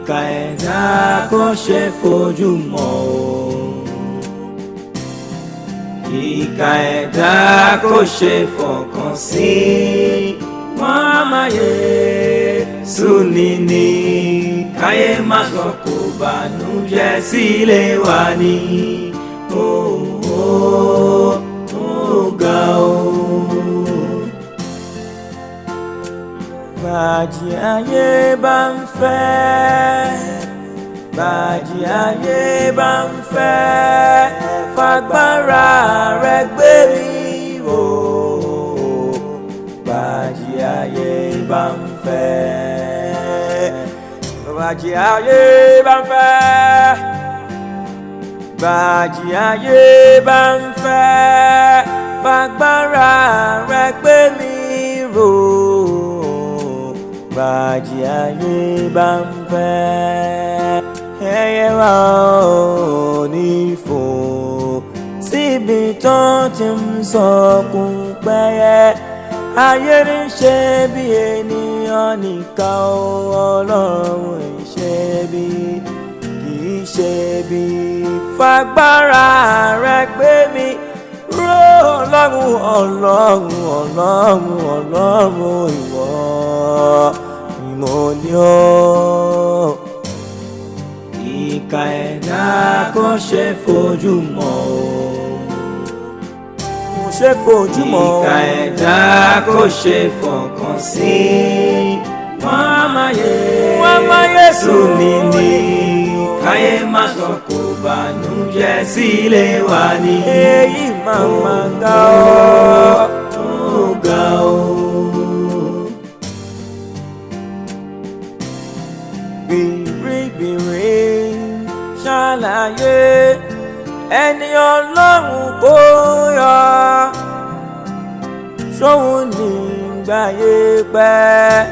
ìkà ẹ̀dá kò ṣe fojú mọ́ o. Ìkà ẹ̀dá kò ṣe fọkàn sí. Wọ́n máa yẹ súnni ní káyé má sọ kò bànújẹ́ sílé wa ní. Ó ga o. Bàjẹ́ ayé bá ń fẹ́, bàjẹ́ ayé bá ń fẹ́, fagbára rẹ̀ gbé mi wò. Bàjẹ́ ayé bá ń fẹ́, bàjẹ́ ayé bá ń fẹ́, bàjẹ́ ayé bá ń fẹ́, fagbára rẹ̀ gbé mi wò. Bàjẹ́ ayé bá ń fẹ́, ẹyẹ wa ò ní fò síbi tó ti ń sọkún pẹ́yẹ. Ayé ń ṣe bí ènìyàn nìkan o, Ọlọ́run ń ṣe bí, kì í ṣe bí. Fagbára rẹ̀ gbé mi ró, Ọlọ́run Ọlọ́run Ọlọ́run Ọlọ́run ìwọ ìmọ̀ ni ọ́. Ìkà ẹ̀dá kò ṣe fojú mọ́ o. Kò ṣe fojú mọ́ o. Ìkà ẹ̀dá kò ṣe fọkàn sí. Wọ́n máa yẹ súnni ní káyé má sọ kò bànújẹ́ sílé wa ní. Èyí máa ga ọ́. Ó ga ọ́. Bìrìbìrì ṣàlàyé ẹni Ọlọ́run kò yọ, ṣóun ní gbàyè pẹ́.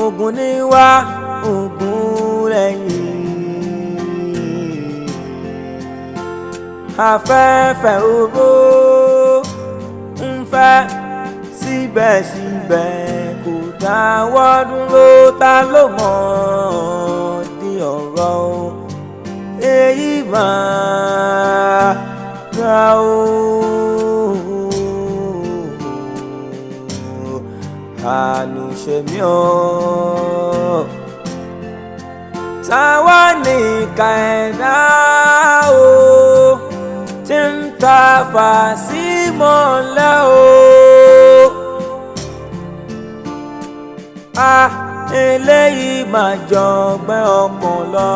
Ogun ní wá, ogun lẹ́yìn. Afẹ́fẹ́ oró ń fẹ́, síbẹ̀síbẹ̀ kò dáwọ́ dúró. Ta ló mọ̀ di ọ̀rọ̀ o? Èyí máa ga o. Àánú ṣe mí o. Táwa ní ìkà ẹ̀dá o, tí ń ta fà sí mọ́lẹ̀ o. Eléyìí máa jọgbẹ́ ọkàn lọ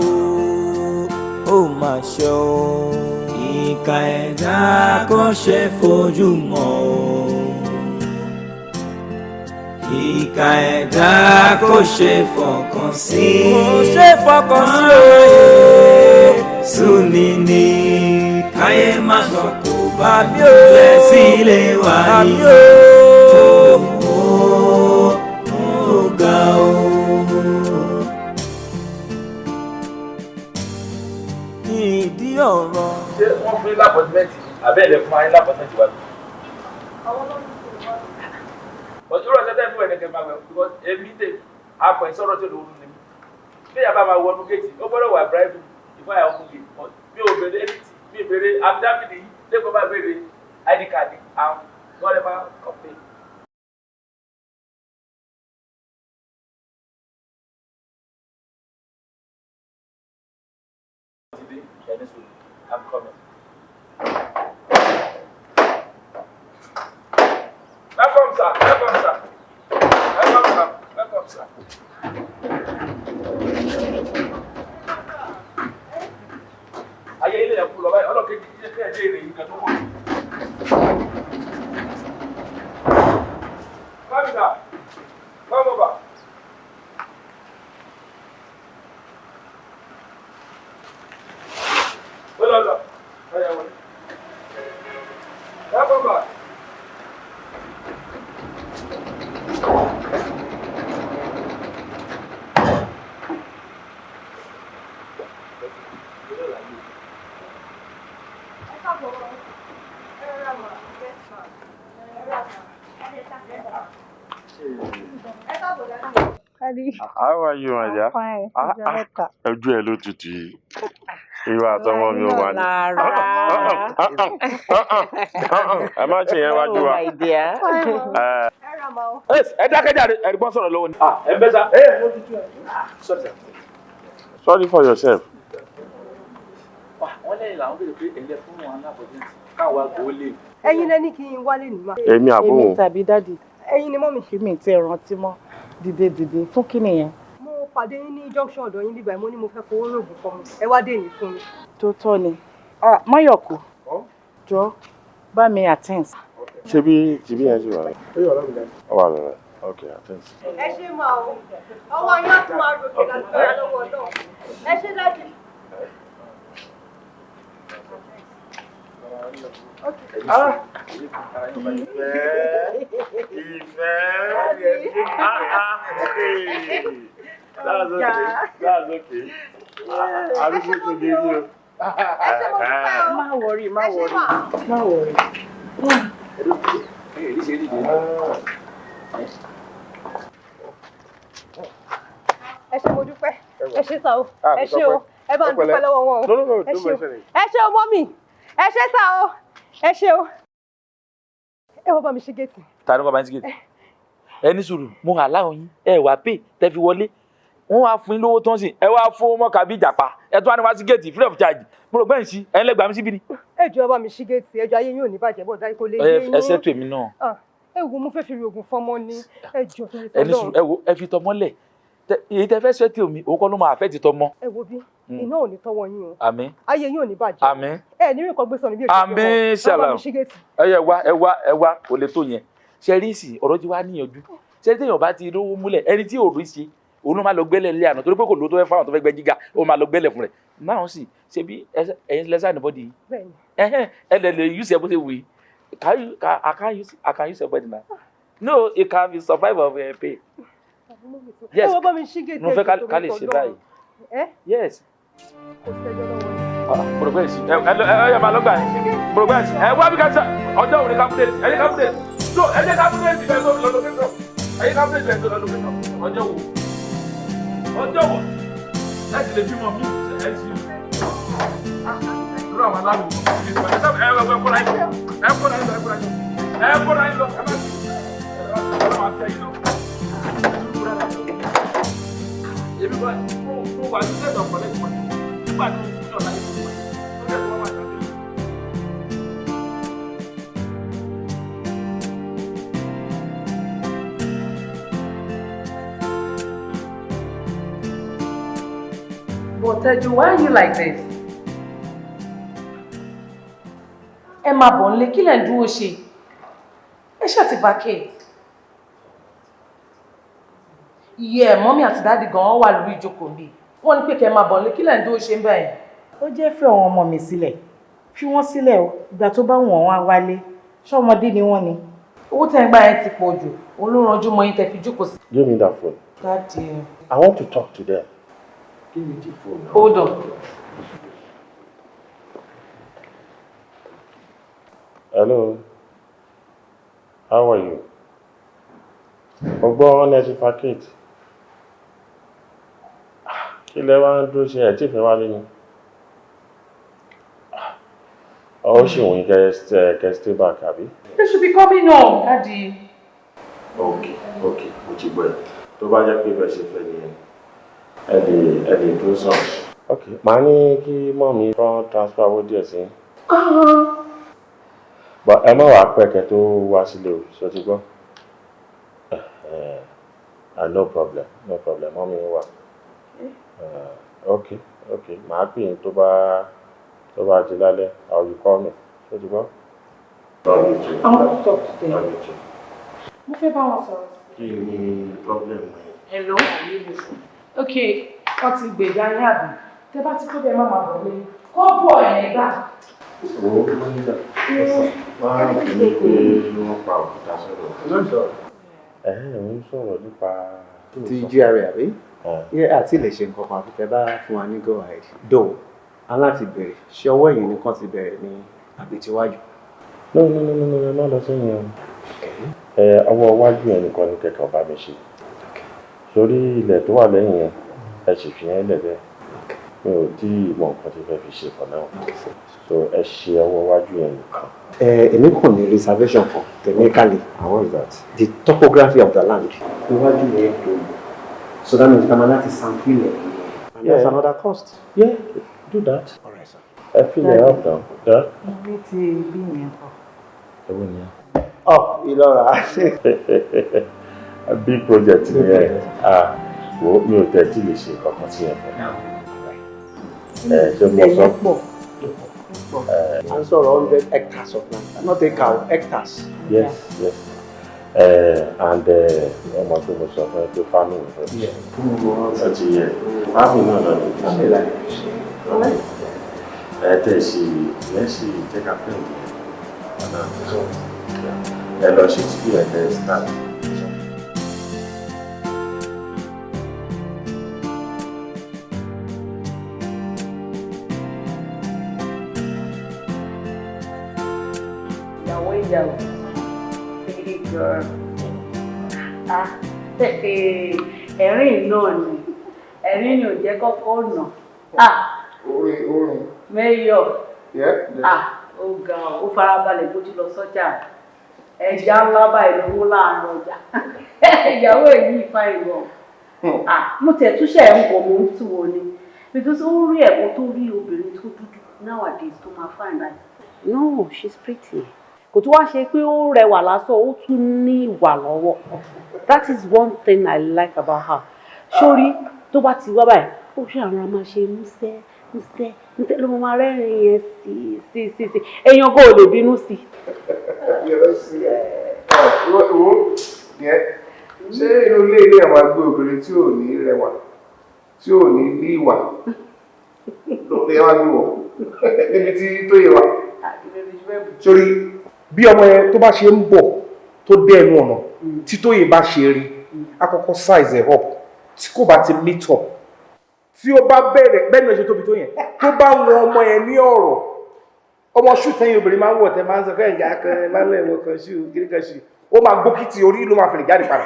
o, ó máa ṣe o. Ìkà ẹ̀dá kò ṣe fojú mọ́ o. Ìkà ẹ̀dá kò ṣe fọkàn sí. Kò ṣe fọkàn sí o. Súnni ní káyé má sọ kò bànújẹ́ sílé wa ní. Ó ga o. Ìdí ọ̀rọ̀. Ṣé wọ́n fún yín lápọ̀tímẹ́ǹtì àbẹ́ẹ̀lẹ̀ fún ayé lápọ̀tímẹ́ǹtì wa? Ọjọ́ rẹ̀ sẹ́tẹ̀ fún ẹ̀dẹ̀kẹ̀ máa wẹ̀ because èmi tè àpọ̀ ìsọ̀rọ̀ tó lòún ní mi. Bí yàrá máa wọnú géètì, ó gbọ́dọ̀ wà bíráìbù ìfọ̀ àyà ọkùnrin yìí. Mi ò béèrè ẹnìtì, mi ò béèrè àbídábìdì yìí, lẹ́kọ̀ọ́ bá béèrè ID card àwọn whatever company. I'm coming. Welcome, sir. Welcome, sir. Welcome, sir. Welcome, sir. Ayé ilé ẹ̀kú lọ báyìí, ọlọ́kejì ilé ẹ̀jẹ̀ èrè yìí kan tó wọ́n. Come here. Come over. Well done. Welcome back. Daddy. How are you, my dear? Fine. Ojú ẹ ló tutù yìí. Ìwà àtọmọ mi ò wà ní. Ẹ má ṣe yẹn wájú wa. Ẹ dákẹ́jáde ẹ̀gbọ́n sọ̀rọ̀ lọ́wọ́ ni. Ẹ bẹ́ sá. Sorry for yourself. Wọ́n lẹ́yìn làwọn béèrè pé ẹ̀lẹ́ fún wọn alábọ̀dé káwa gbòó lè. Ẹ̀yin lẹ́ni kí n wálé nìyí. Èmi àbúrò. Èmi tàbí dádì. Ẹ̀yin ni mọ́mì. Mi ti rántí mọ́. Dìde fún kí nìyẹn? Mo pàdé yín ní junction ọ̀dọ̀ yín bíbá mo ní mo fẹ́ fowó rògùn fún mi. Ẹ wá dé ní fún mi. Tó tọ́ ni. Máyọ̀kú. Jọ bá mi attend. Ṣebí yẹn ṣe wà. Ó wà lọ́rẹ̀. Okay, attend. Ẹ ṣe máa o. Ọwọ́ yín á tún máa ròkè lágbára lọ́wọ́ náà. Ẹ ṣe dájú. Ìfẹ́. That's okay. I'm going to give you. Má worry. Ẹ ṣé mo dúpẹ́. Ẹ ṣé sá o. Ẹ ṣé o. Ẹ bá ń dúpẹ́ lọ́wọ́ wọn o. No, ẹ ṣé o mọ́mì. Ẹ ṣé sá o. Ẹ ṣé o. Ẹ wọ́n bá mi ṣí géètì. Ta ni wọ́n bá ń ṣí géètì? Ẹ ní sùúrù, mo hà láwọn yín, ẹ wá pè tẹ́ fi wọlé. Wọ́n wá fún yín lówó tán sí, ẹ wá fún ọmọ kàbí ìjàpá. Ẹ tún wá ní wá sí géètì free of charge. Mo rò bẹ́ẹ̀ sí, ẹ ń lẹ́gbàá mi síbí ni. Ẹ jọ̀ọ́ bá mi ṣí géètì, ẹjọ́ ayé yín ò ní bàjẹ́ bọ̀ dáì kó lè yé yín. Ẹ ṣètò èmi náà. Ẹ wo mo fẹ́ fi rògùn fọmọ ni. Ẹ jọ̀ọ́ torí tọ́lọ́. Ẹ ní sùúrù, ẹ wo ẹ fi tọmọ lẹ̀. Èyí tẹ́ fẹ́ ṣètò mi, òun kọ́ ló máa fẹ́ ti tọmọ. Ẹ wo bí iná ò ní tọ́wọ́ yín o. Àmín. Ayé yín ò ní bàjẹ́. Àmín. Ẹ ní nǹkan gbé sọnù bí èkó. Àmín ṣàlàm. Ẹ wá kò lè tó yẹn. Ṣé rí ìsìn ọ̀rọ̀ ti wá níyànjú. Ṣé téèyàn bá ti rówó múlẹ̀ ẹni tí òòrùn ṣe òun ló máa lọ gbẹ́lẹ̀ lé àná torí pé kò ló tó fẹ́ fáwọn tó fẹ́ gbẹ́ gíga ó máa lọ gbẹ́lẹ̀ fún rẹ̀. Náà sì ṣe bí ẹ̀yin lẹ́sà níbọ̀dì yìí. Ẹ lè use ẹ bó ṣe wù yìí. I can use your body now. No, it can be survive of pay. Yes. Mo fẹ́ ká lè ṣe báyìí. Yes. Progress. Ẹ máa lọ́gbà yín. Progress. Ẹ wá bí ká ṣe ọjọ́ òní kápútẹ́ẹ̀tì. Ẹ̀yin kápútẹ́ẹ̀tì. So ẹ jẹ́ kápútẹ́ẹ̀tì bẹ́ẹ̀ tó lọ́dọ̀ kẹ́kọ̀ọ́. Ẹ̀yin kápútẹ́ẹ̀tì bẹ́ẹ̀ tó lọ́dọ̀ kẹ́kọ̀ọ́. Ọjọ́ wo? Ẹ ti lè bímọ mí. Ẹ ti lọ àwọn aláàbò. Ẹ kóra yín lọ. Ẹ máa tẹ yín lọ. Èmi bá mo wà ní ẹ̀dọ̀ ọ̀pọ̀lẹ́ ìpọ̀ nígbà tí mo fi ọ̀la ìpọ̀ ó lè tó wà lọ́dún. But Teju, why are you like this? Ẹ máa bọ̀ nílé, kí lẹ̀ ń dúró ṣe? Ẹ ṣáà ti vacate. Iye mọ́mí àti dáàdì gan-an wà lórí ìjókòó bí. Wọ́n ní pé kẹ́ máa bọ̀ nílé, kí lẹ̀ ń dúró ṣe ń bẹ̀yẹn? Ó jẹ́ fẹ́ àwọn ọmọ mi sílẹ̀. Fi wọ́n sílẹ̀ o, ìgbà tó bá wọ̀n wá wálé. Ṣọ́mọdé ni wọ́n ni. Owó tẹ́ ń gbà yẹn ti pọ̀ jù. Olóranjú mọ́ yín tẹ́ fi jókòó sí. Give me that phone. Daddy. I want to talk to them. Give me the phone. Hold on. Hello. How are you? Ọgbọ́n honest packet. Kí lẹ wá ń dúró ṣe ẹ̀ tí ìfẹ́ wá lé ni? Ó ṣì wọ́n kẹ́ stay back, àbí? They should be coming home, Daddy. Okay, mo ti gbọ́ ẹ̀. Tó bá jẹ́ pé bẹ́ẹ̀ ṣe fẹ́ nìyẹn. Ẹ lè dúró sọ̀rọ̀. Okay, màá ní kí mọ́mí rán transfer owó díẹ̀ sí. But ẹ má wàá pẹ́ kẹ́ tó wá sílé o, ṣé o ti gbọ́? No problem, mọ́mí wà. Okay, màá pè yín tó bá di lálẹ́, I will call me, ṣé o ti gbọ́? I want to talk to them. Mo fẹ́ bá wọn sọ̀rọ̀. Kí ni problem rẹ? Hello. Okay, wọ́n ti gbèjà yín àbí? Tẹ́ bá ti kó bẹ́ẹ̀ má máa bọ̀ lé. Kọ́ bọ̀ ẹ̀ gbà. Owó ló ń gbà. Máa ń fi ní pé wọ́n pa òkúta sọ̀rọ̀. Ń sọ̀rọ̀ nípa. Ti GRA àbí? Yẹ àti lè ṣe nǹkan kan àfi tẹ́ bá fún wa ní go ahead. Though, aláti bẹ̀rẹ̀, ṣé ọwọ́ ẹ̀yìn nìkan ti bẹ̀rẹ̀ ní àgbètíwájú? No, má lọ sẹ́yìn o. Ọwọ́ iwájú ẹ̀ nìkan ni kẹ̀kẹ́ ọba mi ṣe. sórí ilẹ̀ tó wà lẹ́yìn yẹn ẹ sì fi yẹn lẹ̀ bẹ́ẹ̀ mi ò tí ì mọ nǹkan tí fẹ́ fi ṣe for now so ẹ ṣe ọwọ́ iwájú yẹn nìkan. Èmi kàn ní reservation kan technically. And what is that? The topography of the land. Iwájú yẹn tó so that means Kamala is sample and that's another cost. Yeah, do that. All right, sir. ẹ fi lẹ̀ up down. Ibi tí bí yẹn kọ. ẹ wo nìyẹn. Oh, Ilora. A big project nìyẹn wo mi ò tẹ̀ tí lè ṣe kankan sí ẹ̀ for now. Ṣé mo sọ? And so 100 hectares of land, not acre, hectares. Yes, yes. And ọmọ tó mo sọ fún ẹ pé farming first. Ẹ ti yẹ farming náà lọ ní tẹ̀ sí lẹ́sì take a print ẹ lọ ṣe tí ẹ tẹ̀ start. Ìyàwó big girl. Ẹ̀rín náà ni ẹ̀rín ni ò jẹ́ kọ́kọ́ nà. Orin. Mayor. Yeah. Ó ga ó farabalẹ̀ bó ti lọ sọ́jà. Ẹja ńlá báyìí ló mú láàrin ọjà. Ìyàwó èyí ìfà ìwọ̀. Mo tẹ̀ túṣẹ̀ ń bọ̀ mo ń tù wọ́n ni. Because ó rí ẹ̀kọ́ tó rí obìnrin tó dúdú nowadays tó máa fine like. No, she's pretty. Kò tún wá ṣe pé ó rẹwà lásán ó tún ní ìwà lọ́wọ́. That is one thing I like about her. Sórí tó bá ti wá báyìí ó ṣe àwọn máa ṣe músẹ́ ló máa rẹ́rìn yẹn sí. Èèyàn kò lè bínú sí. Ṣé inú ilé àwọn agbé obìnrin tí ò ní rẹwà tí ò ní ìwà lórí ẹwà gbé wọ̀ níbi tí tó yẹ wà? Sórí bí ọmọ yẹn tó bá ṣe ń bọ̀ tó dé ẹnu ọ̀nà tí Tóyè bá ṣe rí àkọ́kọ́ size ẹ̀ up tí kò bá ti meet up tí ó bá bẹ̀rẹ̀ bẹ́ẹ̀ ni ó ṣe tóbi tó yẹn tó bá wọn ọmọ yẹn ní ọ̀rọ̀ ọmọ ṣù tẹ́yìn obìnrin máa ń wọ̀ tẹ́ máa ń sọ fẹ́ ìyá kan máa ń lẹ̀wọ̀ kan ṣù kiri kan ṣù ó máa gbókìtì orí ló máa fèrè jáde padà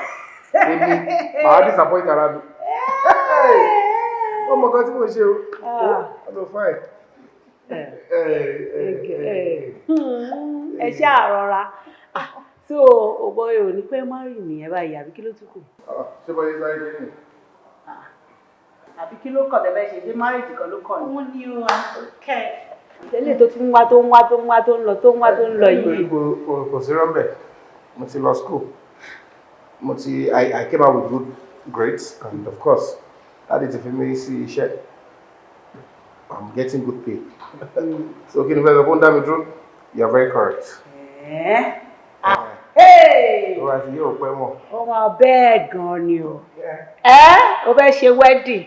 èmi màá disappoint ara mi ọmọ kan tí mo ṣe o ọmọ fine. Ẹ ṣáà rọra so òbọ ò ní pẹ́ má rìn nìyẹn báyìí àbí kí ló tún kù. Ṣé bọ́ yé sáré dé ní? Àbí kí ló kàn tẹ́lẹ̀ ṣe dé márìjì kan ló kàn ní. Wọ́n ní o kẹ́. Tẹ́lẹ̀ tó ti ń wá tó ń lọ yìí. Kò sí rọ́mbẹ̀, mo ti lọ school, I came out with good grades and of course that is fi mi sí iṣẹ́. I'm getting good pay. So kí ni fẹ́ sọ fún dá mi dúró? You are very correct. Ó wá sí yóò pẹ́ mọ̀. Ó máa bẹ́ẹ̀ gan-an ni o. Ó fẹ́ ṣe wedding.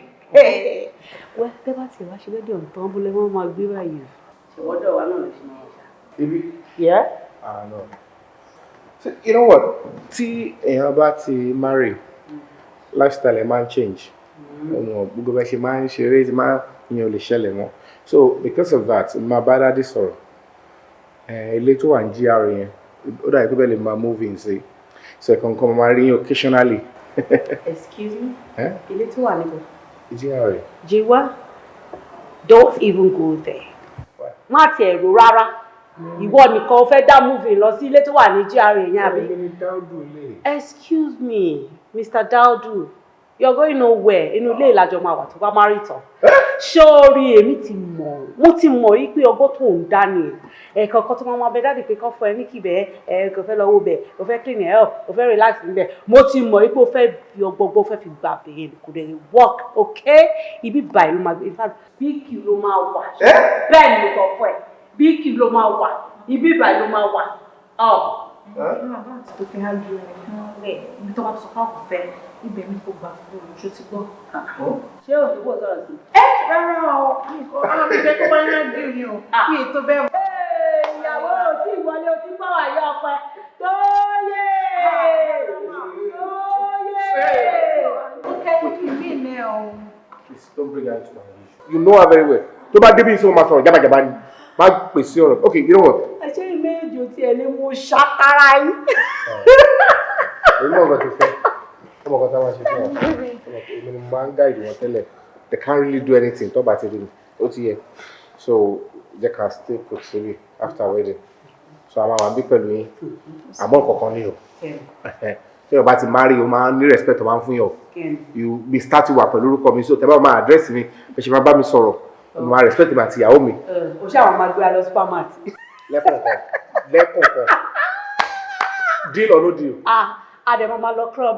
Wẹ́ tẹ́ bá ti wá ṣe wedding ọ̀tán bólẹ̀ wọ́n máa gbé báyìí. Ṣèwọ́dọ̀ wa náà lè ṣe máa ṣá. Ibi? No. So, you know what? Tí èèyàn bá ti marry, lifestyle ẹ̀ máa ń change. Gbogbo bẹ́ẹ̀ ṣe máa ń ṣeré ti máa ń yan olè ṣẹlẹ̀ wọn. So because of that, máa bá dádì sọ̀rọ̀. Ilé tó wà ní GRA yẹn, ó dàbí pé bẹ́ẹ̀ lè máa move in sí. So ẹ̀kọ̀ọ̀kan máa rí yín occasionally. Excuse me? Ilé tó wà níbo? GRA. Jiwa, don't even go there. Má ti ẹ̀rù rárá. Ìwọ nìkan fẹ́ dá movie lọ sí ilé tó wà ní GRA yẹn àbí? Excuse me, Mr. Daudu. You're going nowhere. Inú ilé ìlàjọ máa wà tó bá marry tán. Sórí èmi mo ti mọ̀ yí pé ọgbọ́n tó ń dá ni ẹ̀kọ̀ọ̀kan tó máa bẹ dáàdì pé kọ́ fún ẹ ní kí bẹ́ẹ̀ kò fẹ́ lọ wo bẹ̀ kò fẹ́ clean ẹ̀ kò fẹ́ relax níbẹ̀. Mo ti mọ̀ yí pé o fẹ́ fi ọgbọ́gbọ́ fẹ́ fi gbà bẹ̀rẹ̀ kò dẹ̀ work okay? Ibi báyìí ló máa gbé in fact bíkì ló máa wà. Bẹ́ẹ̀ ni mo sọ fún ẹ bíkì ló máa wà ibi báyìí ló máa wà. Tó fi hàn ju ẹ̀ ibi tó bá sọ fún àwọn fẹ́ ibẹ̀ mi kò gbà fún olùṣó ti gbọ́. Ṣé òṣùpọ̀ sọ̀rọ̀ sí? Rárá o, ọmọ mi fẹ́ kó bá yẹn dì ní o, kí ètò bẹ́ẹ̀ mọ̀. Ìyàwó ò tí ìwọlé o ti gbọ́ àyè ọpẹ. Tóyè! Okay, what do you mean now? Please don't bring her into my issue. You know her very well. Tó bá débi ìṣòro máa sọ̀rọ̀ jábàjábá ni. Má pèsè ọ̀rọ̀. Okay, you know what? Ṣé ìméjì ò tiẹ̀ lè mú ṣàkárá yín? Èyí náà gbọ́dọ̀ fẹ́. Come on, come on, guide. They can't really do anything. Talk about it. OTA. So they can stay put silly after wedding. So I'm a big person. I'm all coconut. So you're about to marry, you man, need respect man for you. You be starting with a me. So tell me my address me, but she remember me sorrow. You respect my tia, me. O ṣe àwọn máa gbé alọ supermarket. Lẹ́kọ̀ọ̀kan. Deal or no deal? Àdèmọ̀ máa lọ club.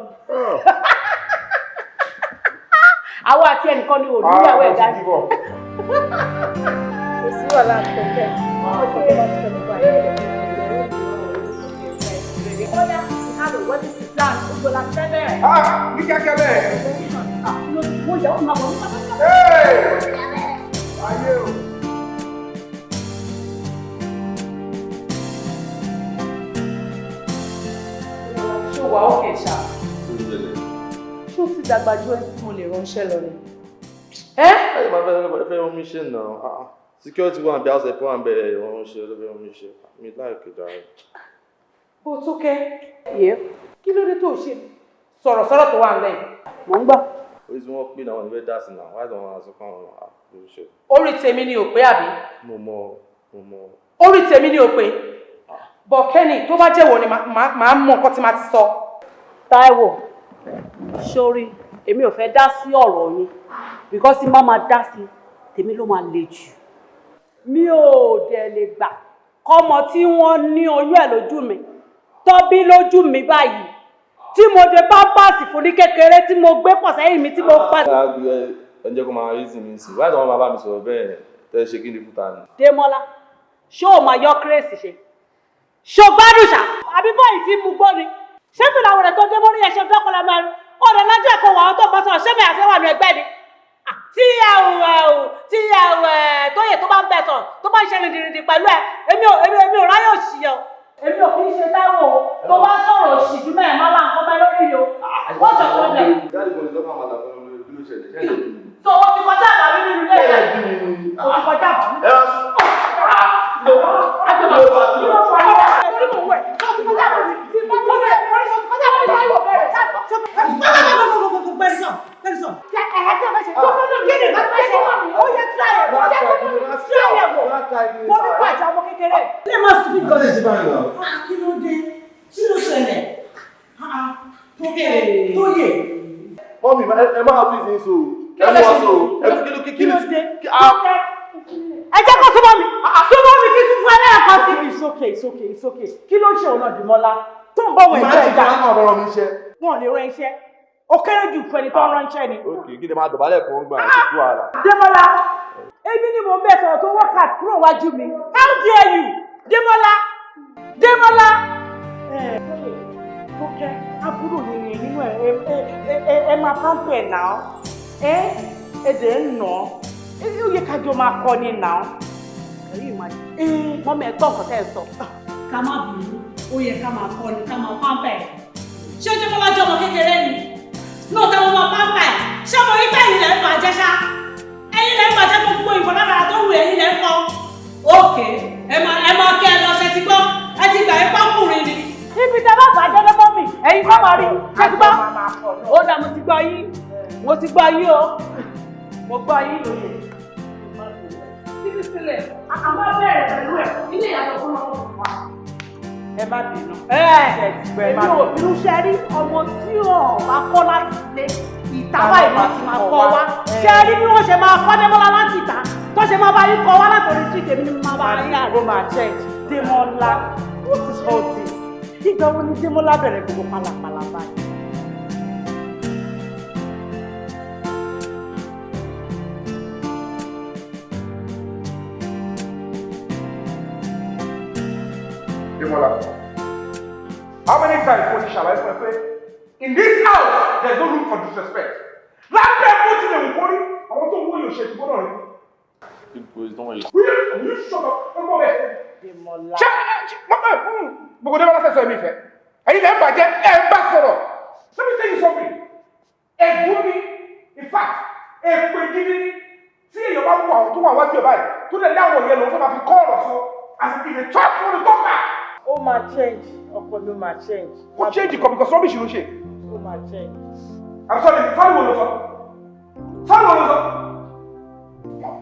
Àwọn àti ẹnìkan ni òní ìyàwó ẹ̀dá. Kò sí wàhálà kẹ̀kẹ́. Ọkùnrin bá ti tẹ̀lé báyìí. Ọ̀yá, ìhàlò wọ́n ti ti plan gbogbo la fẹ́ bẹ̀rẹ̀. Ní kíákíá bẹ́ẹ̀. Mo yẹ ọ̀hún máa bọ̀ nípa. Ayé o. Ṣé wàá òkè ṣá? Ṣé o ti dàgbà ju ẹni tí mo lè ránṣẹ́ lọ ni? Ẹ máa fẹ́ omi ṣe náà. Security wà bí house ẹ̀pọ̀ wà bẹ̀rẹ̀ ìrànṣẹ́ ló fẹ́ omi ṣe. Mi láìpẹ́ dáre. Bó tó kẹ́. Kí ló dé tó ṣe sọ̀rọ̀sọ̀rọ̀ tó wà lẹ́yìn? Mò ń gbọ́. Orí tí wọ́n pín náà wọ́n ní fẹ́ dá sí náà. Wáyé tó wọn àṣọ fún àwọn àlùṣe. Orí tèmi ni ò pé àbí? Mo mọ̀. Orí tèmi ni ò pé. Bọ̀ Kẹ́ni tó bá jẹ́wọ́ ni màá mọ nǹkan tí màá ti sọ. Táíwò, sórí, èmi ò fẹ́ dá sí ọ̀rọ̀ yín because tí má máa dá sí tèmi ló máa le jù. Mi ò dẹ̀ lè gbà kọ́mọ tí wọ́n ní oyún ẹ̀ lójú mi tọ́bí lójú mi báyìí tí mo dé pápásì fún ní kékeré tí mo gbé pọ̀ sẹ́yìn mi tí mo pa. Ẹ jẹ́ kó máa rí sí mi sí. Wáyé tó wọn máa bá mi sọ̀rọ̀ bẹ́ẹ̀ tẹ́ ṣe kí ni fúta ni. Démọ́lá, ṣé o máa yọ kírèsì ṣe? Ṣo gbádùn ṣá? Àbí bọ́ọ̀lù tí mu gbó ni? Ṣé fi làwọn ọ̀rẹ́ tó dé mórí ẹ̀ṣẹ̀ dọ́kọ̀lá máa ń ọ̀rẹ́ lọ́jọ́ ẹ̀kọ́ wà ọ́ tó bá sọ̀rọ̀ ṣé mi àti wà ní ẹgbẹ́ ni? Tí tóyè tó bá ń bẹ̀ sọ̀rọ̀ tó bá ń ṣe rìndìrìndì pẹ̀lú ẹ̀ èmi ò ráyè òṣì yọ. Èmi ò kì í ṣe Táíwò tó bá sọ̀rọ̀ òṣì jù mẹ́rin máa lá nǹkan bá lórí yìí o. Wọ́n jọ tó lẹ̀. Dáàdì kò ní lọ́kàn àwọn àlàkọ́ lórí bí ló ṣẹlẹ̀. So o ti kọjá àbáwí nínú ilé rẹ̀. O ti kọjá àbáwí. Mọ́mí, ẹ máa tún ìsìn so. Ẹ mú ọ so. Kí ló dé? Ẹ jẹ́ kó súnmọ́ mi. Súnmọ́ mi kí tún fún ẹlẹ́ẹ̀kan sí. It's okay. Kí ló ṣe ọ̀nà Dìmọ́lá? Tó ń bọ̀ wọ̀ ẹ̀jẹ̀ ìjà. Wọ́n lè rán iṣẹ́. Ó kéré jù fún ẹni tó ń rán iṣẹ́ ni. Òkè kí ni máa dọ̀bálẹ̀ fún gbà àti fún ara. Démọ́lá, èmi ni mò ń bẹ̀ sọ̀rọ̀ tó wọ́kàtí kúrò wájú mi. How dare you? Démọ́lá. Tókẹ́, àbúrò yìnyín nínú ẹ máa pàmpẹ́ náà. Ẹ̀dẹ̀ ń nà ó yẹ kájọ máa kọ́ ni náà. Mọ́mí ẹ̀ gbọ́ nǹkan tẹ́ ẹ sọ. Ká má bínú, ó yẹ ká máa kọ́ ni ká máa pàmpẹ́. Ṣé Démọ́lá jẹ́ ọmọ kékeré ni? Lóòótọ́ wọn máa pàmpẹ́. Ṣé mo rí pé ẹ̀yin lẹ̀ ń bàjẹ́ ṣá? Ẹ̀yin lẹ̀ ń bàjẹ́ gbogbo ìfọ̀lára tó wù ẹ̀yin lẹ̀ ń kọ́. Ókè, ẹ máa kẹ́ ẹ lọ ṣe ti gbọ́. Ẹ ti gbà ẹ pákùnrin ni. Ibi tẹ́ bá bàjẹ́ lọ́mọ́ mi, ẹ̀yin kọ́ máa rí. Ṣé ti gbọ́? Ó dà mo ti gbọ́ yín. Mo gbọ́ yín lóye. Títí sílẹ̀, àmọ́ bẹ̀rẹ̀ pẹ̀lú ẹ̀ ilé ìyàtọ̀ fún ọmọ wa. Ẹ má bínú. Èmi ò bínú ṣe rí ọmọ tí ò bá kọ́ láti ilé ìtàwá ìmọ̀ ti máa kọ́ wá. Ṣé rí bí wọ́n ṣe máa kọ́ Démọ́lá láti ìta tó ṣe máa bá yín kọ́ wá látòrí street èmi ni mo máa bá yín àrò. Ó máa change. Démọ́lá, what is all this? Ìgbà wo ni Démọ́lá bẹ̀rẹ̀ gbogbo pálapàla báyìí? Demola, how many times shall I say, in this house, there's no room for disrespect. Last time, put in a worry, I want to warn you, shit, what on it? Will you shut up? Come on, Demola. But Demola says to me, are you there by the ambassador? Let me tell you something. A good, in fact, a beginning, see your mom want to watch your body. To the level yellow, so I call or so, as if it's talk for the talk back. Ó máa change, ọkọ mi máa change. Ó change because rubbish ló ṣe. ó máa change. I'm sorry, sorry wo ló sọ? Sorry wo ló sọ?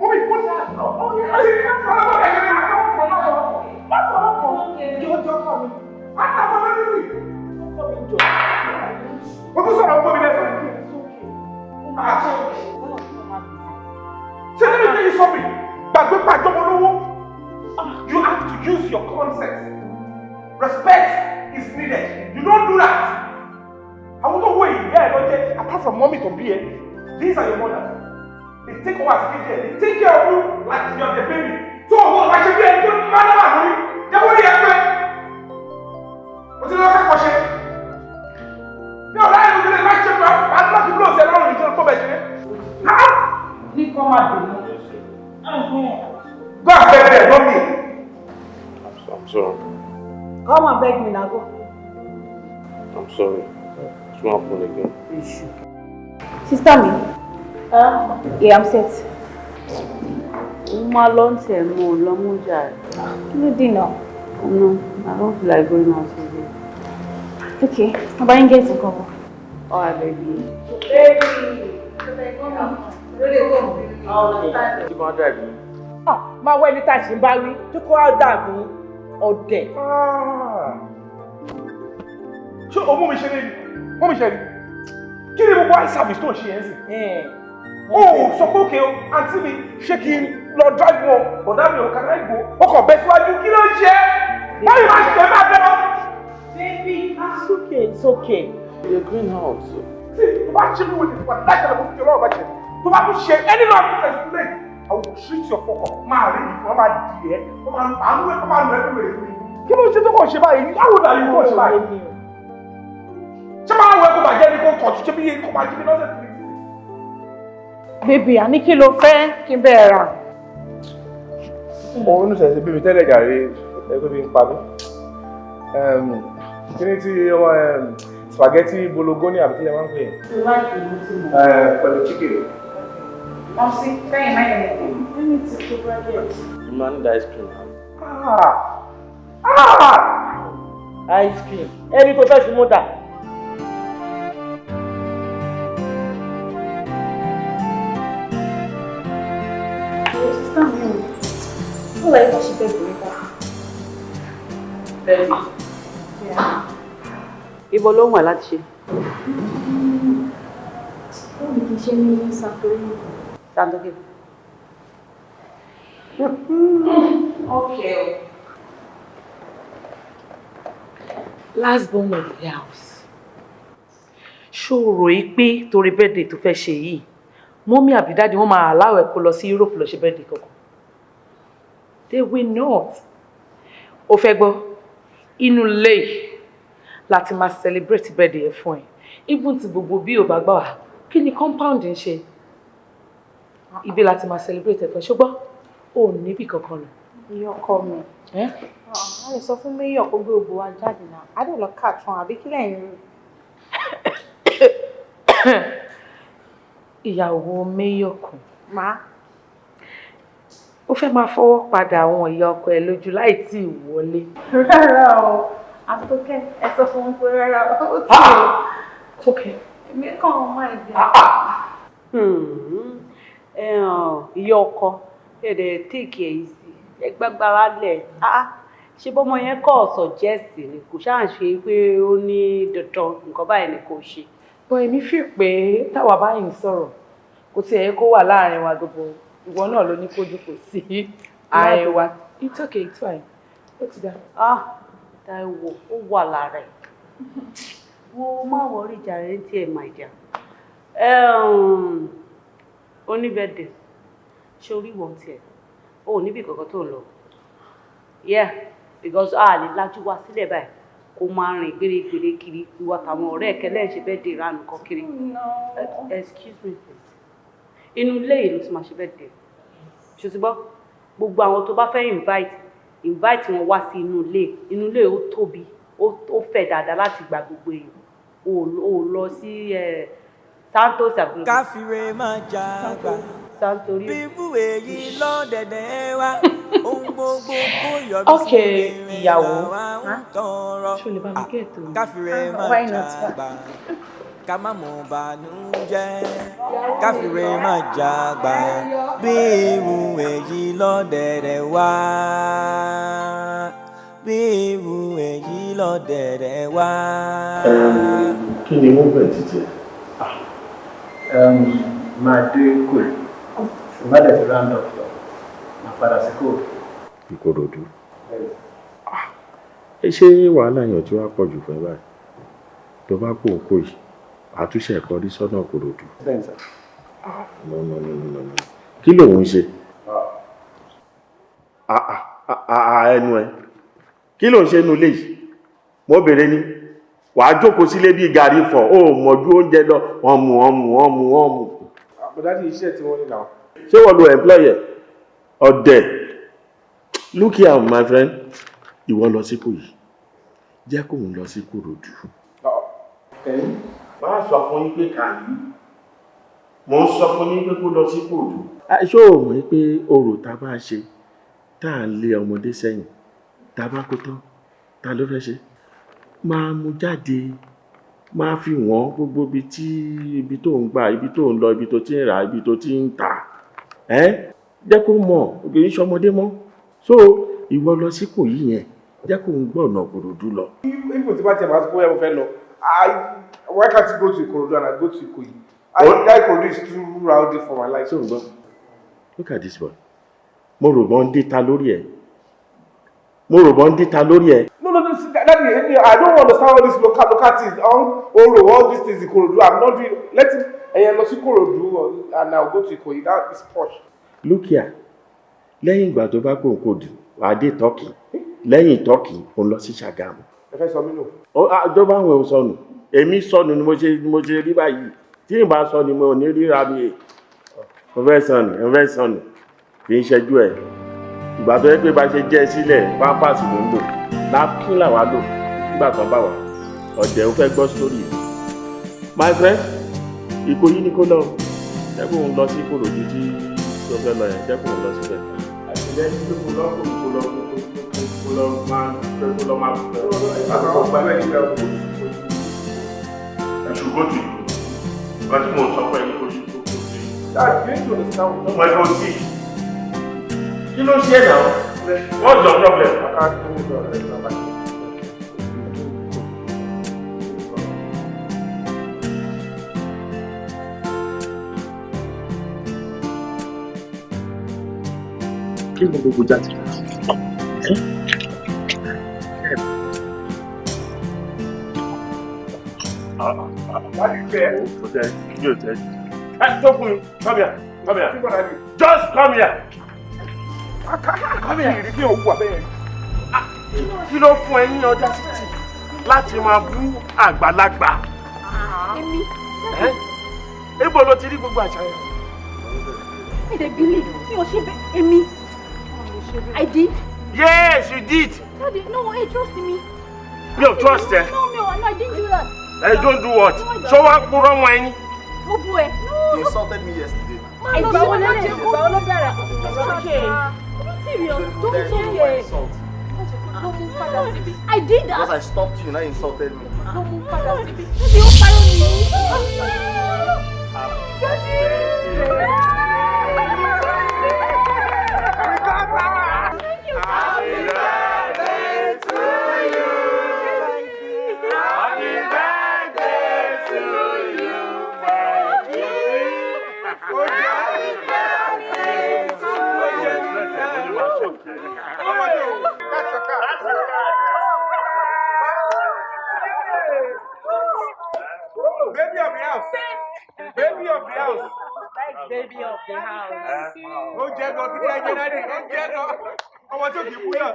Mọ́mí, kó ní àná. Àti ìfọwọ́ bọ̀ ẹ̀jẹ̀ ní àtàwọn kan náà sọ. Má sọ̀rọ̀ kan. Jọjọ kọ mi. Àtàwọn ọmọ mi sì. Kọ́ mi jọ. Mo tún sọ̀rọ̀ gbọ́ mi lẹ́sẹ̀. Ṣé let me tell you something? Gbàgbé pàjọmọ lówó. You have to use your consent. Respect is needed. You don't do that. Àwọn tó wọ ìyá ẹ̀ lọ́jẹ́ apart from mommy to be here, these are your mothers. They take over as a kid. They take care of you like you are the baby. So ọ̀hún ọ̀gá ṣe bí ẹni tó bá náà wà lórí. Jẹ́wọ́ ní ẹgbẹ́. Mo ti lọ́ọ́ kẹ́kọ̀ọ́ ṣe. Bí ọ̀rá ẹni tó lè má ṣe pé wàá tó láti blóòsì ẹ̀ lọ́rùn ìjọba tó bẹ̀ ṣe. Ní kọ́ máa dùn mọ́. Go and beg them, not me. I'm sorry. Come and beg me now, go. I'm sorry. It's not happen again. Sister me. Yeah, I'm set. My lunch and more, long jar. No dinner. No, I don't feel like going out today. Okay, how about you get to cover? Oh, baby. Baby! Really go. You gonna drive me? Máa wọ ẹni tá a ṣe ń bá wí tó kó á dàbí ọ̀dẹ̀. Ṣé o mú mi ṣe ní? Mú mi ṣe ní? Kí ni gbogbo eye service tó ń ṣe yẹn sì? O sọ pé òkè o, àǹtí mi ṣé kí n lọ drive wọn, bọ̀dá mi ò kàdá ìgbò, ó kàn bẹ́ síwájú, kí ló ń ṣe? Báyìí máa ṣe máa bẹ́ wọn. Baby, it's okay, it's okay. You're going out. Tí o bá ṣe mú ìwé nípa láìpẹ́ lọ́wọ́ fi ọlọ́run bá jẹ, tó bá tún ṣe any law process today, I will treat your fucker. Máa rí ìfún, máa di ẹ́, máa ń lù ẹ́ wèrè fún mi. Kí ló ń ṣe tó kàn ṣe báyìí? Báwo ni àyè kò ṣe báyìí? Ṣé máa wọ ẹ̀kọ́ bàjẹ́ ni kò tọ̀jú ṣé bí kò máa jí mi lọ́sẹ̀ tó ní? Bébì, àní kí ló fẹ́ kí n bẹ́ẹ̀ rà? Mo ń ṣẹ̀ṣẹ̀ bí mi tẹ́lẹ̀ gàrí ẹgbẹ́ bí n pa mí. Kí ni tí spaghetti bologoni àbí kí lè máa ń pè é? Pẹ̀lú chicken. Momsi, sẹ́yìn máa yẹn lẹ́yìn. Let me take your bracket. You man need ice cream. Ice cream. Ẹni tó fẹ́ fi mú dà. Sister me. Ó láyé bá ṣe bẹ́ẹ̀ bẹ̀rẹ̀ bá. Bẹ́ẹ̀ni. Ibo ló ń wà láti ṣe? Ó ní kí n ṣe ní Santorini. Santorini. Okay. Last born of the house. Ṣó rò í pé torí birthday tó fẹ́ ṣe yìí, mọ́mí àbí dáàdì wọ́n máa allow ẹ kó lọ sí Europe lọ ṣe birthday kankan. They will not. Ó fẹ́ gbọ́, inú ilé láti máa celebrate birthday ẹ fún ẹ. Even tí gbogbo bí ò bá gbà wá, kí ni compound ń ṣe? Ibi láti máa celebrate ẹ fún ẹ. Ṣùgbọ́n ò níbì kankan lọ. Ìyá ọkọ mi. A lè sọ fún Mayor kó gbé ògbó wa jáde náà. A dẹ̀ lọ catch wọn àbí kí lẹ́yìn rí? Ìyàwó Mayor kù. Má. Ó fẹ́ máa fọwọ́ padà àwọn ìyá ọkọ ẹ lójú láì tí ì wọlé. Rárá o, àtúnkẹ́ ẹ sọ fún wọn pé rárá o tí o. Okay. Èmi kàn wọ́n máa jẹ. Ìyá ọkọ ẹ̀dẹ̀ take it easy. Ẹ gbágbára lẹ̀. Ṣé bọ́mọ yẹn kọ́ suggest ni kò ṣáà ṣe pé ó ní dandan nǹkan báyìí ni kò ṣe. Bọ́ èmi fi pé táwa báyìí ń sọ̀rọ̀ kò tiẹ̀ yẹ kó wà láàrin wa gbogbo ìwọ náà ló ní kójú kò sí àárín wa. It's okay, it's fine. Ó ti dá. Táíwò ó wà lára ẹ̀. Wo má wọrí jàre tí ẹ máa jà. Oníbẹ̀dẹ̀ ṣé orí wọn tiẹ̀ ó níbi kankan tó lọ. Yeah, because a lè lajú wa sílẹ̀ báyìí kó máa rìn gbèrègbèrè kiri ìwà táwọn ọ̀rẹ́ ẹ̀kẹ́lẹ́ ṣe bẹ́ẹ̀ dé ìranù kan kiri. Excuse me please. Inú ilé yìí ló ti máa ṣe bẹ́ẹ̀ dé. Ṣé ti gbọ́? Gbogbo àwọn tó bá fẹ́ invite wọn wá sí inú ilé ó tóbi ó fẹ̀ dáadáa láti gba gbogbo èèyàn. Ó lọ sí Santos àbúrò. Káfíńrè máa jà àgbà sáńtorí. bíbú èyí lọ́dẹ̀dẹ̀ wa ohun gbogbo kó yọrí sí rere làwa ń tọrọ káfíńrẹ́ máa jàgbá ká má mọ̀ bànújẹ́ káfíńrẹ́ máa jàgbá bíbú èyí lọ́dẹ̀dẹ̀ wa bíbú èyí lọ́dẹ̀dẹ̀ wa. kí ni wọ́n bẹ̀ títí máa dé kò má dẹ̀ ti round up lọ máa padà sí kò. Ìkòròdú ṣé wàhálà yàn tí wàá pọ̀ jù fún ẹ báyìí tó bá kó òkú yìí àtúnṣe ẹ̀kọ́ rí sọ́nà Ìkòròdú. no. kí lòun ṣe ẹnu ẹ kí lòun ṣe nu ilé yìí mo bèrè ni wàá jókòó sílé bíi gàrí fọ ó mọ̀jú oúnjẹ lọ ọmù. àbúdá ní iṣẹ́ tí wọ́n ní náà. ṣé wọ́n lo employer ọ̀dẹ̀ look here my friend ìwọ lọ sí kò yìí jẹ́ kóun lọ sí Ìkòròdú. máa sọ fún yín pé kàyí mo ń sọ fún yín pé kó lọ sí Ìkòròdú. ṣé o mọ̀ pé orò tá a bá ṣe tá à ń lé ọmọdé sẹ́yìn tá a bá kó tán ta ló fẹ́ ṣe máa mú jáde máa fi wọ́n gbogbo ibi tó ń gbà ibi tó ń lọ ibi tó ti ń rà ibi tó ti ń tà jẹ́ kó mọ̀ obìnrin ṣọmọdé mọ́ so ìwọ lọ sí kò yí yẹn jẹ́ kó ń gbọ́ ọ̀nà Ìkòròdú lọ. If tí bá tiẹ̀ máa sọ pé mo fẹ́ lọ why can't you go to Ìkòròdú and I go to Ìkòyí? That Ìkòròdú is too rowdy for my life. so gbọ́ look at this boy mo rò bọ́ ń dé ta lórí ẹ̀. No, Daddy, I don't understand all these local things. Oro, all these things Ìkòròdú. I'm not doing. Let him. Lọ sí Ìkòròdú and I'll go to Ìkòyí. That is posh. Look here. Lẹ́yìn ìgbà tó bá kó Ìkòròdú, wàá dé Tọ́kì. Lẹ́yìn Tọ́kì, ó lọ sí Ṣàgámù. Ẹ fẹ́ sọ mí nù. Tó bá wọn sọnù. Èmi sọnù ni mo ṣe rí báyìí. Tí n bá sọ ni mo ní ríra mi. Mo fẹ́ sọnù. Kì í ṣẹ́jú ẹ̀. Ìgbà tó yẹ pé bá ṣe jẹ́ sílẹ̀, pampers ló ń lò. Napkin làwa lò nígbà kan bá wà. Ọ̀dẹ̀ ò fẹ́ gbọ́ sórí. My friend, Ìkòyí ni kó lọ. Jẹ́ kó ń lọ sí Ìkòròdú tí tó fẹ́ lọ yẹn. Jẹ́ kó ń lọ síbẹ̀. Àtìlẹ́yìn tó kó lọ kó lọ máa àkọ́kọ́ gba bẹ́ẹ̀ nígbà wo. Ṣùgbọ́n tí wọ́n ti mọ̀ sọ pé ẹni kò ṣe tó kó sí. Ọmọ ẹgbẹ́ òsì. Kí ló ṣe é náà? What's your problem? Kí ni gbogbo jáde? Come here. Just come here. Kí ló fún ẹ ní ọjà títì láti máa bú àgbàlagbà? Èmi. Ibo ló ti rí gbogbo àṣà yẹn? Èdè bílí mi ò ṣe bẹ́ẹ̀ èmi. I did. Yes, you did. Daddy, no, hey, trust me. No, trust ẹ. No, I didn't do that. I don't do what? Ṣé wàá kúrọ́ wọn ẹni? Mo bu ẹ. You insulted me yesterday. Ìgbà wo lè ṣe kó ló bẹ̀rẹ̀? It's okay. Don't serious. Don't be so okay. I did that. Because I stopped you, now you insulted me. Don't move padà síbi. Níbi ó parọ́ mi. Happy birthday to you. Happy birthday to you, baby. Happy birthday to you. Baby of the house. Baby of the house. Baby of the house. Ó jẹ́ gan kí ní ẹjẹ́ náà dé. Ó jẹ́ gan. Ọmọ tó kì í kú náà.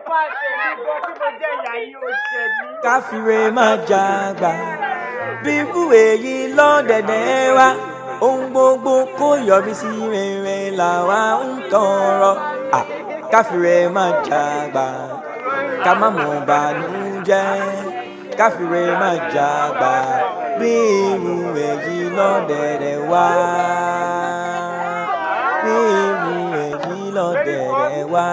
Káfíńrè máa jàgbá bíbú èyí lọ́dẹ̀dẹ̀ wa ohun gbogbo kó yọrí sí rere làwa ń tọrọ káfíńrè máa jàgbá ká má mọ̀ bànújẹ́ káfíńrè máa jàgbá bíbú èyí lọ́dẹ̀dẹ̀ wa bírí èyí lọ́dẹ̀dẹ̀ wá.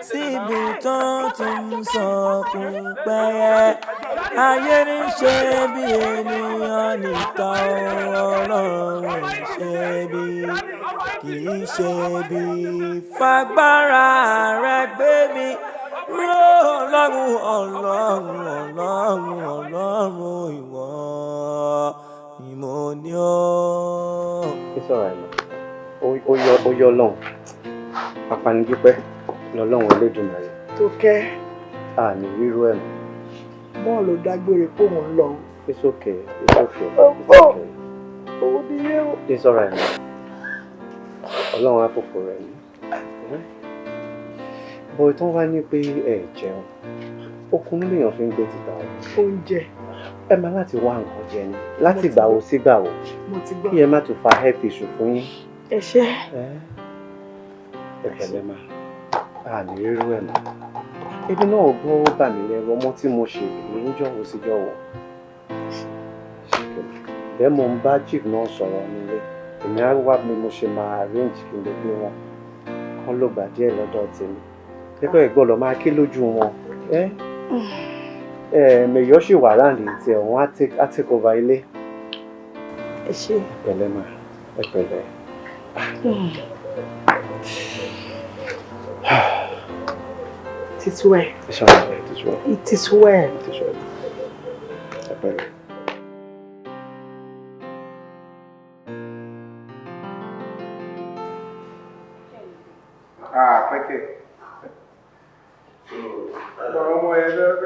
Síbi tó tún sọkún pẹ́yẹ ayé ní ṣe bí ènìyàn nìkan Ọlọ́run ṣe bí kì í ṣe bí fagbára rẹ gbé mi ró Ọlọ́run Ọlọ́run Ọlọ́run Ọlọ́run ìwọ ni mo ní ọ́. It's all right, man. Ó yọ lọ́hùn apanidúpẹ́ lọ́lọ́run Olódùmarè tó kẹ́ àní rírú ẹ̀ mọ́. Bọ́ọ̀ ló dágbére pé òun lọ. It's okay. It's okay. It's okay. Òun ni yé o. It's all right, man. Ọlọ́run á fòfò rẹ̀ ní. Bọ̀ ìtàn wá ní pé ẹ jẹun. Okun lèèyàn fi ń gbé títà o. Oúnjẹ. Ẹ máa láti wá nǹkan jẹ ni. Láti gbà wo sí gbà wo. Mo ti gbọ́. Kí ẹ má tún fa health issue fún yín. Ẹ ṣé. Ẹ pẹ̀lẹ́ máa. Àní rírú ẹ̀ mọ́. Ebi náà gbọ́ ó bà mí lẹ́rù ọmọ tí mo ṣe èyí ń jọ̀wọ́ sí jọ̀wọ́. Bẹ́ẹ̀ mo ń bá chief náà sọ̀rọ̀ nílé. Èmi á wá bí mo ṣe máa arrange kí n lè gbé wọn. Kán ló gbà díẹ̀ lọ́dọ̀ tèmi. Pẹ́pẹ́ ìgbọ́lọ̀ máa ké lójú wọn. Mèyọ́ ṣì wà láǹdì tí ẹ̀wọ̀n á take over ilé. Ẹ ṣé. Pẹ̀lẹ́ máa. Ẹ pẹ̀lẹ́. It is well. It's all right. It is well. It is well. It is well. Ẹ pẹ̀lẹ́. Pẹ́kẹ́. Ọmọ ẹ̀ lọ́wọ́.